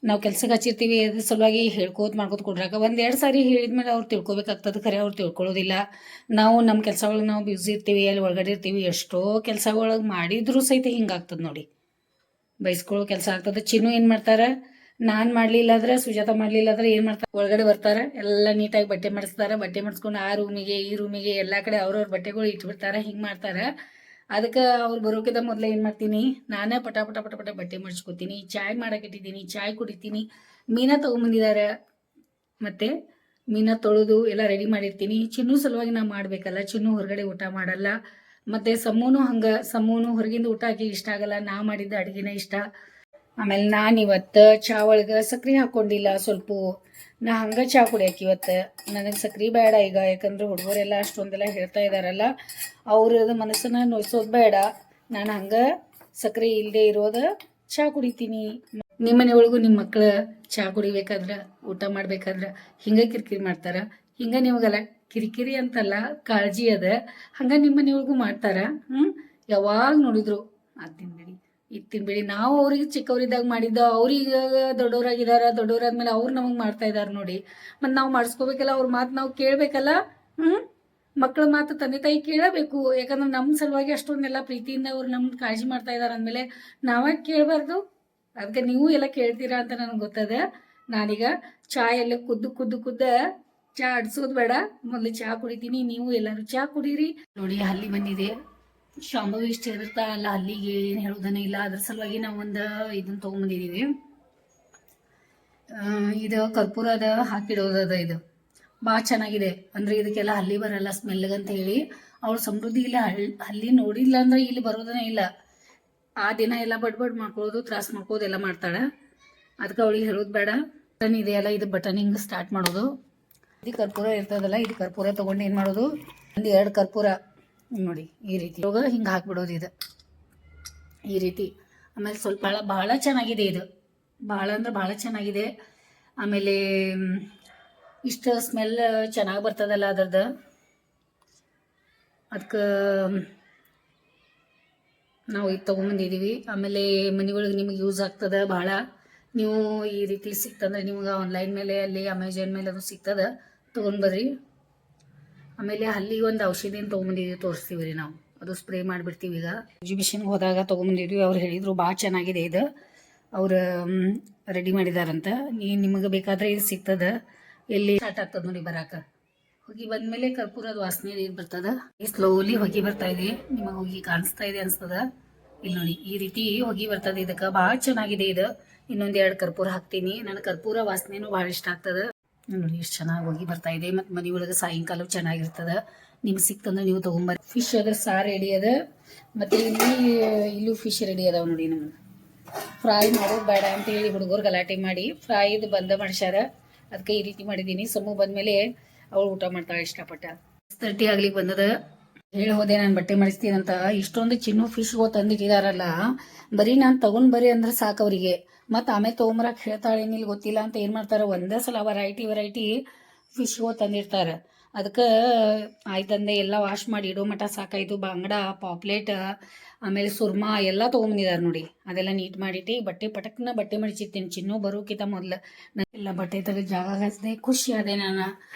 ನಾವು ಕೆಲ್ಸಕ್ಕೆ ಹಚ್ಚಿರ್ತೀವಿ, ಅದ್ರ ಸಲುವಾಗಿ ಹೇಳ್ಕೋತ ಮಾಡ್ಕೋತ ಕೊಡ್ರಾಕ 1-2 ಸಾರಿ ಹೇಳಿದ್ಮೇಲೆ ಅವ್ರು ತಿಳ್ಕೊಬೇಕಾಗ್ತದೆ. ಖರೆ ಅವ್ರು ತಿಳ್ಕೊಳ್ಳೋದಿಲ್ಲ. ನಾವು ನಮ್ಮ ಕೆಲಸ ಒಳಗೆ ನಾವು ಬ್ಯುಸಿ ಇರ್ತೀವಿ, ಅಲ್ಲಿ ಒಳಗಡೆ ಇರ್ತೀವಿ. ಎಷ್ಟೋ ಕೆಲಸ ಒಳಗೆ ಮಾಡಿದ್ರೂ ಸಹಿತ ಹಿಂಗಾಗ್ತದೆ ನೋಡಿ, ಬೈಸ್ಕೊಳ್ಳೋ ಕೆಲಸ ಆಗ್ತದೆ. ಚಿನ್ನು ಏನು ಮಾಡ್ತಾರೆ, ನಾನು ಮಾಡಲಿಲ್ಲ ಅಂದ್ರೆ ಸುಜಾತ ಮಾಡಲಿಲ್ಲ ಅಂದ್ರೆ ಏನು ಮಾಡ್ತಾರೆ, ಒಳಗಡೆ ಬರ್ತಾರೆ, ಎಲ್ಲ ನೀಟಾಗಿ ಬಟ್ಟೆ ಮಾಡಿಸ್ತಾರೆ. ಬಟ್ಟೆ ಮಾಡಿಸ್ಕೊಂಡು ಆ ರೂಮಿಗೆ ಈ ರೂಮಿಗೆ ಎಲ್ಲ ಕಡೆ ಅವ್ರವ್ರ ಬಟ್ಟೆಗಳು ಇಟ್ಬಿಡ್ತಾರೆ. ಹಿಂಗೆ ಮಾಡ್ತಾರೆ. ಅದಕ್ಕೆ ಅವ್ರು ಬರೋಕಿಂತ ಮೊದಲೇ ಏನು ಮಾಡ್ತೀನಿ, ನಾನೇ ಪಟ ಪಟ ಪಟ ಪಟ ಬಟ್ಟೆ ಮಡಿಸ್ಕೊತೀನಿ. ಚಾಯ್ ಮಾಡಕ್ಕೆ ಇಟ್ಟಿದ್ದೀನಿ, ಚಾಯ್ ಕುಡಿತೀನಿ. ಮೀನಾ ತೊಗೊಂಬಂದಿದ್ದಾರೆ, ಮತ್ತು ಮೀನಾ ತೊಳೆದು ಎಲ್ಲ ರೆಡಿ ಮಾಡಿರ್ತೀನಿ. ಚಿನ್ನು ಸಲುವಾಗಿ ನಾ ಮಾಡಬೇಕಲ್ಲ, ಚಿನ್ನು ಹೊರಗಡೆ ಊಟ ಮಾಡಲ್ಲ. ಮತ್ತು ಸಮ್ಮೂನು ಹಂಗೆ, ಸಮ್ಮೂನು ಹೊರಗಿಂದ ಊಟ ಹಾಕಿ ಇಷ್ಟ ಆಗಲ್ಲ, ನಾ ಮಾಡಿದ್ದ ಅಡುಗೆನೇ ಇಷ್ಟ. ಆಮೇಲೆ ನಾನು ಇವತ್ತು ಚಾ ಒಳಗೆ ಸಕ್ರೆ ಹಾಕ್ಕೊಂಡಿಲ್ಲ ಸ್ವಲ್ಪ. ನಾ ಹಂಗೆ ಚಾ ಕುಡಿಯಕ್ಕೆ ಇವತ್ತು ನನಗೆ ಸಕ್ರೆ ಬೇಡ ಈಗ, ಯಾಕಂದ್ರೆ ಹುಡುಗರೆಲ್ಲ ಅಷ್ಟೊಂದೆಲ್ಲ ಹೇಳ್ತಾ ಇದ್ದಾರಲ್ಲ, ಅವ್ರದ್ದು ಮನಸ್ಸನ್ನು ನೋಯಿಸೋದು ಬೇಡ. ನಾನು ಹಂಗೆ ಸಕ್ರೆ ಇಲ್ಲದೆ ಇರೋದು ಚಾ ಕುಡಿತೀನಿ. ನಿಮ್ಮ ಮನೆಯೊಳಗೂ ನಿಮ್ಮ ಮಕ್ಳು ಚಾ ಕುಡಿಬೇಕಾದ್ರೆ, ಊಟ ಮಾಡ್ಬೇಕಾದ್ರೆ ಹಿಂಗೆ ಕಿರಿಕಿರಿ ಮಾಡ್ತಾರೆ. ಹಿಂಗೆ ನಿಮಗಲ್ಲ ಕಿರಿಕಿರಿ ಅಂತಲ್ಲ, ಕಾಳಜಿ ಅದ. ಹಂಗೆ ನಿಮ್ಮ ಮನೆಯೊಳಗೂ ಮಾಡ್ತಾರ. ಯಾವಾಗ ನೋಡಿದ್ರು ಅದು ತಿನ್ಬೇಡಿ ಇದು ತಿನ್ಬೇಡಿ. ನಾವು ಅವ್ರಿಗೆ ಚಿಕ್ಕವರಿದ್ದಾಗ ಮಾಡಿದ್ದ, ಅವ್ರೀಗ ದೊಡ್ಡವರಾಗಿದ್ದಾರೆ, ದೊಡ್ಡವರಾದ್ಮೇಲೆ ಅವ್ರು ನಮಗೆ ಮಾಡ್ತಾ ಇದ್ದಾರೆ ನೋಡಿ. ಮತ್ತು ನಾವು ಮಾಡಿಸ್ಕೋಬೇಕಲ್ಲ, ಅವ್ರ ಮಾತು ನಾವು ಕೇಳಬೇಕಲ್ಲ. ಮಕ್ಕಳ ಮಾತು ತಂದೆ ತಾಯಿ ಕೇಳಬೇಕು. ಯಾಕಂದ್ರೆ ನಮ್ಮ ಸಲುವಾಗಿ ಅಷ್ಟೊಂದೆಲ್ಲ ಪ್ರೀತಿಯಿಂದ ಅವ್ರು ನಮ್ಗೆ ಕಾಳಜಿ ಮಾಡ್ತಾ ಇದ್ದಾರೆ ಅಂದಮೇಲೆ ನಾವಾಗಿ ಕೇಳಬಾರ್ದು. ಅದಕ್ಕೆ ನೀವು ಎಲ್ಲ ಕೇಳ್ತೀರಾ ಅಂತ ನನಗೆ ಗೊತ್ತದೆ. ನಾನೀಗ ಚಾ ಎಲ್ಲ ಕುದ್ದು ಚಾ ಅಡ್ಸೋದು ಬೇಡ, ಮೊದಲು ಚಾ ಕುಡಿತೀನಿ. ನೀವು ಎಲ್ಲರೂ ಚಾ ಕುಡೀರಿ. ನೋಡಿ ಅಲ್ಲಿ ಬಂದಿದೆ, ಶಾಂಭವಿ ಇಷ್ಟ ಇರುತ್ತಾ ಅಲ್ಲ, ಅಲ್ಲಿಗೆ ಏನು ಹೇಳೋದನೇ ಇಲ್ಲ. ಅದ್ರ ಸಲುವಾಗಿ ನಾವು ಒಂದು ಇದನ್ನು ತೊಗೊಂಬಂದಿದ್ದೀವಿ. ಇದು ಕರ್ಪೂರದ ಹಾಕಿಡೋದದ. ಇದು ಭಾಳ ಚೆನ್ನಾಗಿದೆ. ಅಂದರೆ ಇದಕ್ಕೆಲ್ಲ ಹಲ್ಲಿ ಬರಲ್ಲ ಸ್ಮೆಲ್ಗಂತ ಹೇಳಿ ಅವಳು ಸಮೃದ್ಧಿ ಇಲ್ಲ ಹಲ್ಲಿ ನೋಡಿಲ್ಲ ಅಂದ್ರೆ ಇಲ್ಲಿ ಬರೋದನೇ ಇಲ್ಲ. ಆ ದಿನ ಎಲ್ಲ ಬಡ್ ಮಾಡ್ಕೊಳ್ಳೋದು, ತ್ರಾಸ ಮಾಡ್ಕೋದು ಎಲ್ಲ ಮಾಡ್ತಾಳೆ. ಅದಕ್ಕೆ ಅವಳಿಗೆ ಹೇಳೋದು ಬೇಡ. ಬಟನ್ ಇದೆಯಲ್ಲ, ಇದು ಬಟನ್ ಹಿಂಗೆ ಸ್ಟಾರ್ಟ್ ಮಾಡೋದು. ಇದು ಕರ್ಪೂರ ಇರ್ತದಲ್ಲ, ಇದು ಕರ್ಪೂರ ತೊಗೊಂಡು ಏನು ಮಾಡೋದು, ಒಂದು 2 ಕರ್ಪೂರ ನೋಡಿ ಈ ರೀತಿ ಹಿಂಗೆ ಹಾಕ್ಬಿಡೋದು. ಇದು ಈ ರೀತಿ. ಆಮೇಲೆ ಸ್ವಲ್ಪ ಭಾಳ ಚೆನ್ನಾಗಿದೆ ಇದು, ಭಾಳ ಅಂದ್ರೆ ಭಾಳ ಚೆನ್ನಾಗಿದೆ. ಆಮೇಲೆ ಇಷ್ಟು ಸ್ಮೆಲ್ ಚೆನ್ನಾಗಿ ಬರ್ತದಲ್ಲ ಅದ್ರದ್ದು, ಅದಕ್ಕೆ ನಾವು ಇದು ತೊಗೊಂಬಂದಿದ್ದೀವಿ. ಆಮೇಲೆ ಮನೆಯೊಳಗೆ ನಿಮಗೆ ಯೂಸ್ ಆಗ್ತದೆ ಭಾಳ. ನೀವು ಈ ರೀತಿ ಸಿಕ್ತಂದ್ರೆ ನಿಮ್ಗೆ ಆನ್ಲೈನ್ ಮೇಲೆ, ಅಲ್ಲಿ ಅಮೆಝಾನ್ ಮೇಲೆ ಅದು ಸಿಗ್ತದೆ, ತೊಗೊಂಡ್ಬರ್ರಿ. ಆಮೇಲೆ ಅಲ್ಲಿಗೆ ಒಂದು ಔಷಧಿನ ತೊಗೊಂಬಂದಿದ್ದೀವಿ, ತೋರಿಸ್ತೀವಿ ರೀ ನಾವು. ಅದು ಸ್ಪ್ರೇ ಮಾಡಿಬಿಡ್ತೀವಿ. ಈಗ ಎಕ್ಸಿಬಿಷನ್ಗೆ ಹೋದಾಗ ತೊಗೊಂಬಂದಿದ್ವಿ. ಅವ್ರು ಹೇಳಿದರು ಭಾಳ ಚೆನ್ನಾಗಿದೆ ಇದು, ಅವ್ರು ರೆಡಿ ಮಾಡಿದಾರಂತ. ನಿಮಗೆ ಬೇಕಾದರೆ ಇದು ಸಿಗ್ತದೆ. ಎಲ್ಲಿ ಸ್ಟಾರ್ಟ್ ಆಗ್ತದೆ ನೋಡಿ ಬರಾಕ. ಹೊಗೆ ಬಂದಮೇಲೆ ಕರ್ಪೂರದ ವಾಸನೆ ಏನು ಬರ್ತದೆ, ಈ ಸ್ಲೋಲಿ ಹೊಗೆ ಬರ್ತಾ ಇದೆ. ನಿಮಗೆ ಹೊಗೆ ಕಾಣಿಸ್ತಾ ಇದೆ ಅನ್ಸ್ತದ. ಇಲ್ಲಿ ನೋಡಿ ಈ ರೀತಿ ಹೊಗೆ ಬರ್ತದೆ. ಇದಕ್ಕೆ ಭಾಳ ಚೆನ್ನಾಗಿದೆ ಇದು. ಇನ್ನೊಂದು 2 ಕರ್ಪೂರ ಹಾಕ್ತೀನಿ. ನನಗೆ ಕರ್ಪೂರ ವಾಸನೆನೂ ಭಾಳ ಇಷ್ಟ ಆಗ್ತದೆ. ನೋಡಿ ಎಷ್ಟು ಚೆನ್ನಾಗಿ ಹೋಗಿ ಬರ್ತಾ ಇದೆ. ಮತ್ತು ಮನೆಯೊಳಗೆ ಸಾಯಂಕಾಲ ಚೆನ್ನಾಗಿರ್ತದೆ. ನಿಮ್ಗೆ ಸಿಕ್ತಂದ್ರೆ ನೀವು ತೊಗೊಂಬರ್ರಿ. ಫಿಶ್ ಅದ ಸಾರು ರೆಡಿ ಅದ. ಮತ್ತು ಇಲ್ಲೂ ಫಿಶ್ ರೆಡಿ ಅದಾವ ನೋಡಿ. ನಮ್ಗೆ ಫ್ರೈ ಮಾಡೋದು ಬೇಡ ಅಂತ ಹೇಳಿ ಹುಡುಗರು ಗಲಾಟೆ ಮಾಡಿ ಫ್ರೈದು ಬಂದ ಮಾಡ್ಸ್ಯಾರ. ಅದಕ್ಕೆ ಈ ರೀತಿ ಮಾಡಿದ್ದೀನಿ. ಸಮೂ ಬಂದಮೇಲೆ ಅವಳು ಊಟ ಮಾಡ್ತಾಳೆ ಇಷ್ಟಪಟ್ಟ. 30 ಆಗ್ಲಿಕ್ಕೆ ಬಂದದ. ಹೇಳಿ ಹೋದೆ ನಾನು ಬಟ್ಟೆ ಮಾಡಿಸ್ತೀನಂತ. ಇಷ್ಟೊಂದು ಚಿನ್ನು ಫಿಶ್ಗಳು ತಂದಿಟ್ಟಿದಾರಲ್ಲ, ಬರೀ ನಾನು ತಗೊಂಡ್ ಬರ್ರಿ ಅಂದ್ರೆ ಸಾಕು ಅವರಿಗೆ. ಮತ್ತು ಆಮೇಲೆ ತೊಗೊಂಬರಕ್ಕೆ ಹೇಳ್ತಾಳೆ, ಏನಿಲ್ಲ ಗೊತ್ತಿಲ್ಲ ಅಂತ ಏನು ಮಾಡ್ತಾರೆ, ಒಂದೇ ಸಲ ವೆರೈಟಿ ಫಿಶ್ಗಳು ತಂದಿರ್ತಾರೆ. ಅದಕ್ಕೆ ಆಯ್ತಂದೆ ಎಲ್ಲ ವಾಶ್ ಮಾಡಿ ಇಡೋ ಮಟ್ಟ ಸಾಕಾಯಿತು. ಬಾಂಗಡ, ಪಾಪ್ಲೇಟ್, ಆಮೇಲೆ ಸುರ್ಮಾ ಎಲ್ಲ ತೊಗೊಂಬಂದಿದ್ದಾರೆ ನೋಡಿ. ಅದೆಲ್ಲ ನೀಟ್ ಮಾಡಿಟ್ಟು ಪಟಕ್ನ ಬಟ್ಟೆ ಮಡಿಚಿರ್ತೀನಿ. ಚಿನ್ನು ಬರೋಕ್ಕಿಂತ ಮೊದಲು ಎಲ್ಲ ಬಟ್ಟೆ ತೆಗೆದು ಜಾಗ ಹಚ್ಚಿದೆ. ಖುಷಿ ಅದೇ. ನಾನು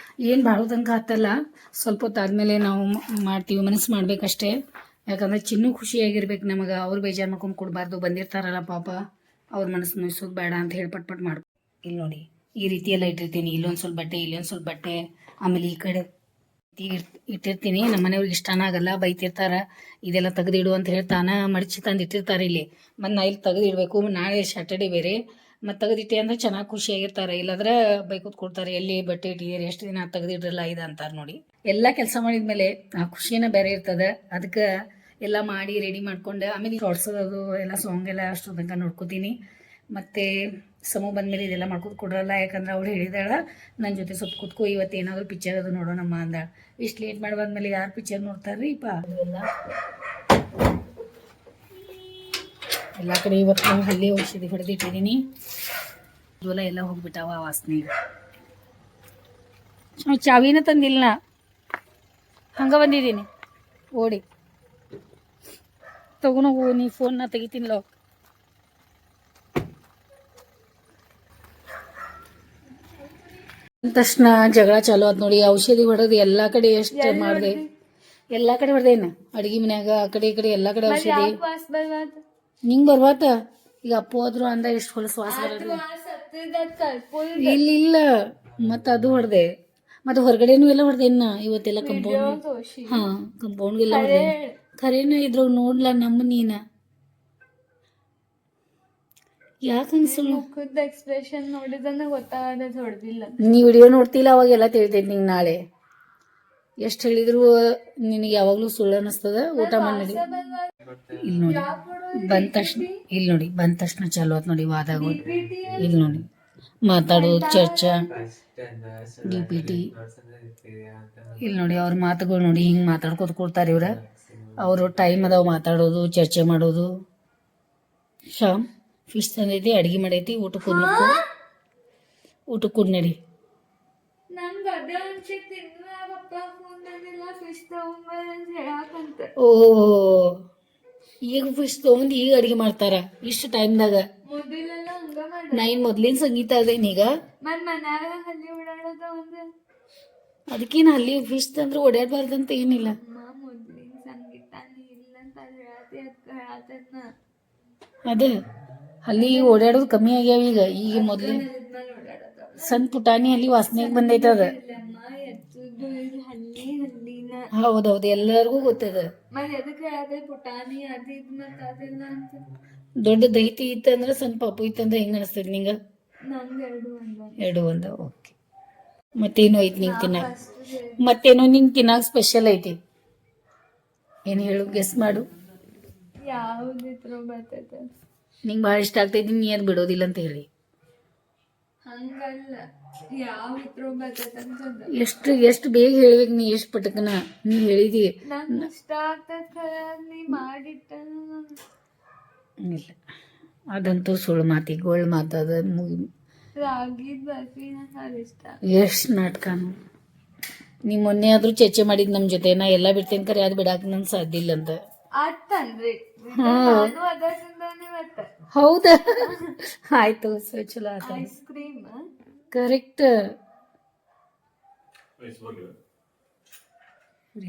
ಏನು ಭಾಳ ತನಕ ಹತ್ತಲ್ಲ, ಸ್ವಲ್ಪ ಹೊತ್ತಾದ್ಮೇಲೆ ನಾವು ಮಾಡ್ತೀವಿ, ಮನಸ್ಸು ಮಾಡ್ಬೇಕಷ್ಟೇ. ಯಾಕಂದರೆ ಚಿನ್ನು ಖುಷಿಯಾಗಿರ್ಬೇಕು ನಮಗೆ. ಅವ್ರು ಬೇಜಾರು ಮಾಡ್ಕೊಂಡು ಕೊಡಬಾರ್ದು. ಬಂದಿರ್ತಾರಲ್ಲ ಪಾಪ, ಅವ್ರ ಮನಸ್ಸು ನೋಯಿಸೋದು ಬೇಡ ಅಂತ ಹೇಳಿ ಪಟ್ ಮಾಡಿ. ಇಲ್ಲಿ ನೋಡಿ ಈ ರೀತಿ ಎಲ್ಲ ಇಟ್ಟಿರ್ತೀನಿ. ಇಲ್ಲೊಂದು ಸ್ವಲ್ಪ ಬಟ್ಟೆ, ಇಲ್ಲೊಂದು ಸ್ವಲ್ಪ ಬಟ್ಟೆ, ಆಮೇಲೆ ಈ ಕಡೆ ಇಟ್ಟಿರ್ತೀನಿ. ನಮ್ಮ ಮನೆಯವ್ರಿಗೆ ಇಷ್ಟನ ಆಗಲ್ಲ, ಬೈತಿರ್ತಾರೆ. ಇದೆಲ್ಲ ತೆಗೆದಿಡು ಅಂತ ಹೇಳ್ತಾನೆ, ಮಡಚಿ ತಂದು ಇಟ್ಟಿರ್ತಾರೆ ಇಲ್ಲಿ. ಮತ್ತು ನಾ ಇಲ್ಲಿ ತೆಗೆದಿಡಬೇಕು. ನಾಳೆ ಸ್ಯಾಟರ್ಡೇ ಬೇರೆ. ಮತ್ತು ತೆಗೆದಿಟ್ಟೆ ಅಂದರೆ ಚೆನ್ನಾಗಿ ಖುಷಿಯಾಗಿರ್ತಾರೆ. ಇಲ್ಲಾಂದ್ರೆ ಬೈಕೂತ್ ಕೊಡ್ತಾರೆ, ಎಲ್ಲಿ ಬಟ್ಟೆ ಇಟ್ಟಿದ್ದೀರಿ, ಎಷ್ಟು ದಿನ ತೆಗೆದಿಡ್ರಲ್ಲ ಇದು ಅಂತಾರೆ ನೋಡಿ. ಎಲ್ಲ ಕೆಲಸ ಮಾಡಿದ್ಮೇಲೆ ಆ ಖುಷಿನ ಬೇರೆ ಇರ್ತದೆ. ಅದಕ್ಕೆ ಎಲ್ಲ ಮಾಡಿ ರೆಡಿ ಮಾಡ್ಕೊಂಡು ಆಮೇಲೆ ಹೊಡ್ಸೋದು ಎಲ್ಲ ಸಾಂಗ್ ಎಲ್ಲ ಅಷ್ಟು ತನಕ ನೋಡ್ಕೋತೀನಿ. ಮತ್ತು ಸಮೂ ಬಂದಮೇಲೆ ಇದೆಲ್ಲ ಮಾಡ್ಕೊತ ಕೊಡ್ರಲ್ಲ, ಯಾಕಂದ್ರೆ ಅವ್ಳು ಹೇಳಿದಾಳೆ ನನ್ನ ಜೊತೆ ಸ್ವಲ್ಪ ಕೂತ್ಕೋ, ಇವತ್ತು ಏನಾದರೂ ಪಿಕ್ಚರ್ ಅದು ನೋಡೋಣಮ್ಮ ಅಂದಾಳೆ. ಇಷ್ಟು ಲೇಟ್ ಮಾಡಿ ಬಂದಮೇಲೆ ಯಾರು ಪಿಕ್ಚರ್ ನೋಡ್ತಾರ್ರಿ ಪಾ. ಎಲ್ಲ ಕಡೆ ಇವತ್ತು ನಾವು ಹಳ್ಳಿ ಔಷಧಿ ಹೊಡೆದಿಟ್ಟಿದ್ದೀನಿ. ಇವೆಲ್ಲ ಎಲ್ಲ ಹೋಗ್ಬಿಟ್ಟಾವ ವಾಸನೆಗೆ. ಚಾವಿನ ತಂದಿಲ್ಲ, ಹಂಗೆ ಬಂದಿದ್ದೀನಿ ಓಡಿ. ತಗೊಂಡೋಗು, ನೀ ಫೋನ್ನ ತೆಗಿತೀನಿಲ್ಲ. ತಕ್ಷಣ ಜಗಳ ಚಾಲು ಆದ್ ನೋಡಿ. ಔಷಧಿ ಹೊಡೆದು ಎಲ್ಲ ಕಡೆ ಎಷ್ಟು ಮಾಡಿದೆ, ಎಲ್ಲ ಕಡೆ ಹೊಡೆದೇನು ಅಡುಗೆ ಮನ್ಯಾಗ, ಆ ಕಡೆ ಈ ಕಡೆ ಎಲ್ಲ ಕಡೆ ಔಷಧಿ. ನಿಂಗೆ ಬರ್ವಾತ. ಈಗ ಅಪ್ಪು ಆದ್ರು ಅಂದ ಎಷ್ಟು ಹೊಲಸು ವಾಸ ಬರೋದು. ಇಲ್ಲಿ ಇಲ್ಲ ಮತ್ತು ಅದು ಹೊಡೆದೆ ಮತ್ತು ಹೊರಗಡೆನೂ ಎಲ್ಲ ಹೊಡೆದೆ ಇನ್ನ ಇವತ್ತೆಲ್ಲ ಕಂಪೌಂಡ್ ಹಾಂ ಕಂಪೌಂಡ್ಗೆಲ್ಲ ಹೊಡೆದೆ ಖರೇನ ಇದ್ರಾಗ ನೋಡ್ಲ ನಮ್ಮ ನೀನ ಯಾಕೆ ಅನ್ಸಲ್ಲ ಮುಖದ ಎಕ್ಸ್ಪ್ರೆಷನ್ ನೋಡಿದ್ರೆ ಗೊತ್ತಾಗದ ಹೊಡೆದಿಲ್ಲ. ನೀ ವಿಡಿಯೋ ನೋಡ್ತಿಲ್ಲ ಅವಾಗೆಲ್ಲ ತಿಳಿತೈತಿ ನಿಂಗೆ ನಾಳೆ ಎಷ್ಟು ಹೇಳಿದ್ರು ನಿನಗೆ ಯಾವಾಗಲೂ ಸುಳ್ಳು ಅನ್ನಿಸ್ತದ. ಊಟ ಮಾಡಿ ಇಲ್ಲಿ ನೋಡಿ ಬಂದ ತಕ್ಷಣ ಇಲ್ಲಿ ನೋಡಿ ಬಂದ ತಕ್ಷಣ ಚಾಲು ಆತ್ ನೋಡಿ ವಾದಾಗೋದು. ಇಲ್ಲಿ ನೋಡಿ ಮಾತಾಡೋದು ಚರ್ಚಾ DPT ಇಲ್ಲಿ ನೋಡಿ ಅವ್ರ ಮಾತುಗಳು ನೋಡಿ ಹಿಂಗೆ ಮಾತಾಡ್ಕೊತ ಕೊಡ್ತಾರೆ ಇವ್ರ. ಅವರು ಟೈಮ್ ಅದಾವ ಮಾತಾಡೋದು ಚರ್ಚೆ ಮಾಡೋದು. ಶಾಮ್ ಫಿಶ್ ತಂದೈತಿ ಅಡ್ಗೆ ಮಾಡೈತಿ ಊಟಕ್ಕೆ ಕುಡ್ ನಡಿ. ನಂಗೆ ಅದೇ ಅನ್ಸಿತ್ತು ಪಪ್ಪ ಫೋನ್ದಾಗೆಲ್ಲ ಫಿಶ್ ತಗೊಂಬಂತ ಹೇಳಾಕಂತ. ಓ ಈಗ ಫಿಶ್ ತೊಗೊಂಡು ಈಗ ಅಡ್ಗೆ ಮಾಡ್ತಾರ ಇಷ್ಟು ಟೈಮ್ದಾಗ. ಮೊದಲೆಲ್ಲ ಹಂಗ ಮಾಡ ನಾ ಇನ್ನು ಮೊದ್ಲಿನ ಸಂಗೀತ ಅದೇನೀಗ ಮನ್ ಮನ್ಯಾಗ ಹಲ್ಲಿ ಓಡಾಡೋದ ಒಂದು ಅದಕ್ಕೇನು ಅಲ್ಲಿ ಫಿಶ್ ತಂದ್ರೆ ಓಡಾಡಬಾರ್ದಂತ ಏನಿಲ್ಲ. ಮೊದ್ಲಿನ ಸಂಗೀತ ನೀ ಇಲ್ಲಂತ ಹೇಳಾತಿ ಅದಕ್ಕೆ ಹೇಳಾತನ್ನ. ಅದೇ ಅಲ್ಲಿ ಓಡಾಡೋದು ಕಮ್ಮಿ ಆಗ್ಯಾವ ಈಗ ಮೊದ್ಲಿನ ಸಣ್ಣ ಪುಟಾಣಿ ಅಲ್ಲಿ ವಾಸನೆಗೆ ಬಂದೈತೆ ಅದು. ಹೌದೌದು ಎಲ್ಲರಿಗೂ ಗೊತ್ತದ. ಪುಟಾಣಿ ಅದು ಇದು ಮತ್ತೆ ಅದೆಲ್ಲ ಅಂತ ದೊಡ್ಡ ದೈತಿ ಇತ್ತಂದ್ರೆ ಸಣ್ಣ ಪಾಪು ಇತ್ತಂದ್ರೆ ಹೆಂಗ ಅನಿಸ್ತದೆ ನಿಂಗ? ನಂಗೆ ಎರಡು ಒಂದ ಓಕೆ. ಮತ್ತೇನು ಐತಿ ನಿಂಗೆ ತಿನ್ನಾಕ? ಮತ್ತೇನೋ ನಿಂಗೆ ತಿನ್ನಾಕ ಸ್ಪೆಷಲ್ ಐತಿ ಏನು ಹೇಳು ಗೆಸ್ ಮಾಡು. ಯಾವ್ದಿದ್ರು ಬರ್ತೈತೆ ನಿಂಗೆ ಭಾಳ ಇಷ್ಟ ಆಗ್ತೈತಿ ನೀ ಅದು ಬಿಡೋದಿಲ್ಲ ಅಂತ ಹೇಳಿ. ಹಂಗಲ್ಲ ಯಾವ ಇದ್ರು ಬರ್ತೈತೆ ಅಂತಂದ ಎಷ್ಟು ಬೇಗ ಹೇಳ್ಬೇಕು ನೀ ಎಷ್ಟು ಪಟಕನ ನೀ ಹೇಳಿದಿ. ನಂಗೆ ಇಷ್ಟ ಆಗ್ತೈತೆ ನೀ ಮಾಡಿಟ್ಟ ಇಲ್ಲ ಅದಂತೂ ಸುಳ್ಳು ಮಾತಿ ಗೋಳ್ ಮಾತದ. ರಾಗಿ ಬರ್ಫಿ ನಂಗೆ ಇಷ್ಟ. ಎಷ್ಟು ನಾಟಕನು ನೀ ಮೊನ್ನೆ ಆದ್ರೂ ಚರ್ಚೆ ಮಾಡಿದ್ ನಮ್ಮ ಜೊತೆ ನಾ ಎಲ್ಲ ಬಿಡ್ತೇನೆ ಕರೆ ಅದು ಬಿಡಾಕ ನನ್ಗೆ ಸಾಧ್ಯ ಇಲ್ಲ ಅಂತ. ಆತನ್ರಿ ನಾನು ಅದರಿಂದಾನೆ ಮತ್ತೆ ಹೌದಾ ಆಯ್ತು ಸೊ ಚಲೋ ಆತ. Ice cream correct.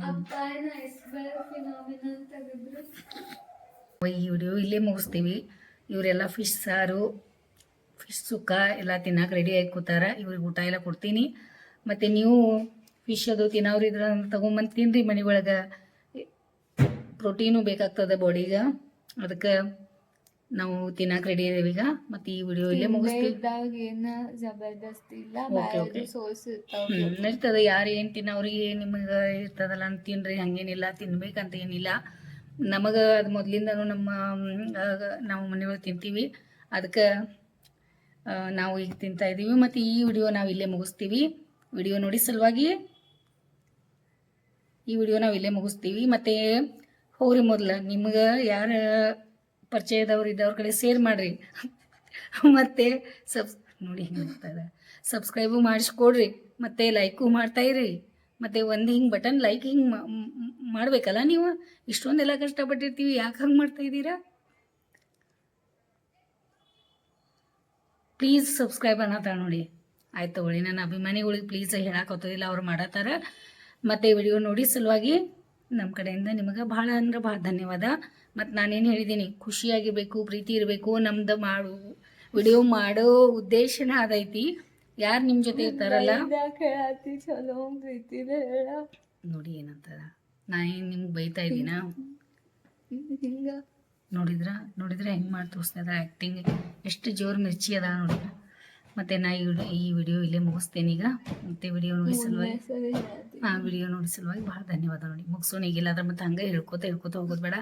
ಅಪ್ಪ ಐಸ್ ಬರ್ಫಿ ನಾವೇನ ತೆಗೆದ್ರು. ಈ ವಿಡಿಯೋ ಇಲ್ಲೇ ಮುಗಿಸ್ತೀವಿ. ಇವರೆಲ್ಲ ಫಿಶ್ ಸಾರು ಫಿಶ್ ಸುಕ್ಕ ಎಲ್ಲ ತಿನ್ನಕ್ಕೆ ರೆಡಿ ಆಗಿ ಕೂತಾರ. ಇವ್ರಿಗೆ ಊಟ ಎಲ್ಲ ಕೊಡ್ತೀನಿ. ಮತ್ತು ನೀವು ಫಿಶ್ ಅದು ತಿನ್ನೋರು ಇದ್ರ ತೊಗೊಂಬಂದು ತಿನ್ನಿರಿ ಮನೆ ಒಳಗೆ. ಪ್ರೋಟೀನು ಬೇಕಾಗ್ತದೆ ಬಾಡಿಗೆ. ಅದಕ್ಕೆ ನಾವು ತಿನ್ನಕ್ಕೆ ರೆಡಿ ಇದೇವೆ ಈಗ. ಮತ್ತು ಈ ವಿಡಿಯೋ ಇಲ್ಲೇ ಮುಗಿಸ್ತೀವಿ. ಏನು ಜಬರ್ದಸ್ತಿ ಇಲ್ಲ ಸೋಸ್ ನಡೀತದೆ. ಯಾರು ಏನು ತಿನ್ನೋರಿಗೆ ನಿಮಗೆ ಇರ್ತದಲ್ಲ ಅಂತ ತಿನ್ನಿರಿ, ಹಂಗೇನಿಲ್ಲ ತಿನ್ಬೇಕಂತ ಏನಿಲ್ಲ. ನಮಗೆ ಅದು ಮೊದಲಿಂದನೂ ನಾವು ಮನೆಯೊಳಗೆ ತಿಂತೀವಿ. ಅದಕ್ಕೆ ನಾವು ಈಗ ತಿಂತಾಯಿದ್ದೀವಿ. ಮತ್ತು ಈ ವಿಡಿಯೋ ನಾವು ಇಲ್ಲೇ ಮುಗಿಸ್ತೀವಿ. ವಿಡಿಯೋ ನೋಡಿ ಸಲುವಾಗಿ ಈ ವಿಡಿಯೋ ನಾವು ಇಲ್ಲೇ ಮುಗಿಸ್ತೀವಿ. ಮತ್ತು ಹೋಗ್ರಿ ಮೊದಲು ನಿಮ್ಗೆ ಯಾರು ಪರಿಚಯದವ್ರು ಇದ್ದವ್ರ ಕಡೆ ಶೇರ್ ಮಾಡಿರಿ. ಮತ್ತು ನೋಡಿ ಹಿಂಗೆ ಸಬ್ಸ್ಕ್ರೈಬು ಮಾಡಿಸ್ಕೊಡ್ರಿ. ಮತ್ತು ಲೈಕು ಮಾಡ್ತಾಯಿರಿ. ಮತ್ತು ಒಂದು ಹಿಂಗೆ ಬಟನ್ ಲೈಕ್ ಹಿಂಗೆ ಮಾಡಬೇಕಲ್ಲ ನೀವು. ಇಷ್ಟೊಂದೆಲ್ಲ ಕಷ್ಟಪಟ್ಟಿರ್ತೀವಿ ಯಾಕೆ ಹಂಗೆ ಮಾಡ್ತಾಯಿದ್ದೀರಾ? ಪ್ಲೀಸ್ ಸಬ್ಸ್ಕ್ರೈಬ್ ಅನ್ನತ್ತಾರ ನೋಡಿ. ಆಯ್ತು ತಗೊಳ್ಳಿ. ನನ್ನ ಅಭಿಮಾನಿಗಳಿಗೆ ಪ್ಲೀಸ್ ಹೇಳಕ್ಕೋದಿಲ್ಲ, ಅವ್ರು ಮಾಡತ್ತಾರ. ಮತ್ತು ವಿಡಿಯೋ ನೋಡಿ ಸಲುವಾಗಿ ನಮ್ಮ ಕಡೆಯಿಂದ ನಿಮಗೆ ಭಾಳ ಅಂದ್ರೆ ಭಾಳ ಧನ್ಯವಾದ. ಮತ್ತು ನಾನೇನು ಹೇಳಿದ್ದೀನಿ, ಖುಷಿಯಾಗಿರಬೇಕು, ಪ್ರೀತಿ ಇರಬೇಕು. ನಮ್ದು ವಿಡಿಯೋ ಮಾಡೋ ಉದ್ದೇಶನೇ ಅದೈತಿ. ಯಾರು ನಿಮ್ಮ ಜೊತೆ ಇರ್ತಾರಲ್ಲ ಚಲೋ ಪ್ರೀತಿ ನೋಡಿ ಏನಂತಾರ. ನಾನೇನು ನಿಮ್ಗೆ ಬೈತಾ ಇದ್ದೀನ? ಹಿಂಗ ನೋಡಿದ್ರೆ ಹೆಂಗೆ ಮಾಡಿ ತೋರಿಸ್ತಾ ಇದ್ದಾರೆ ಆ್ಯಕ್ಟಿಂಗ್. ಎಷ್ಟು ಜೋರು ಮಿರ್ಚಿ ಅದ ನೋಡಿದ್ರೆ. ಮತ್ತು ನಾ ಈ ವಿಡಿಯೋ ಇಲ್ಲೇ ಮುಗಿಸ್ತೇನೆ ಈಗ. ಮತ್ತು ವಿಡಿಯೋ ನೋಡಿ ಸಲುವಾಗಿ ವಿಡಿಯೋ ನೋಡಿ ಸಲುವಾಗಿ ಭಾಳ ಧನ್ಯವಾದ ನೋಡಿ. ಮುಗಿಸೋಣ ಈಗಿಲ್ಲ ಅದ್ರ ಮತ್ತು ಹಂಗೆ ಹೇಳ್ಕೊತ ಹೋಗೋದು ಬೇಡ.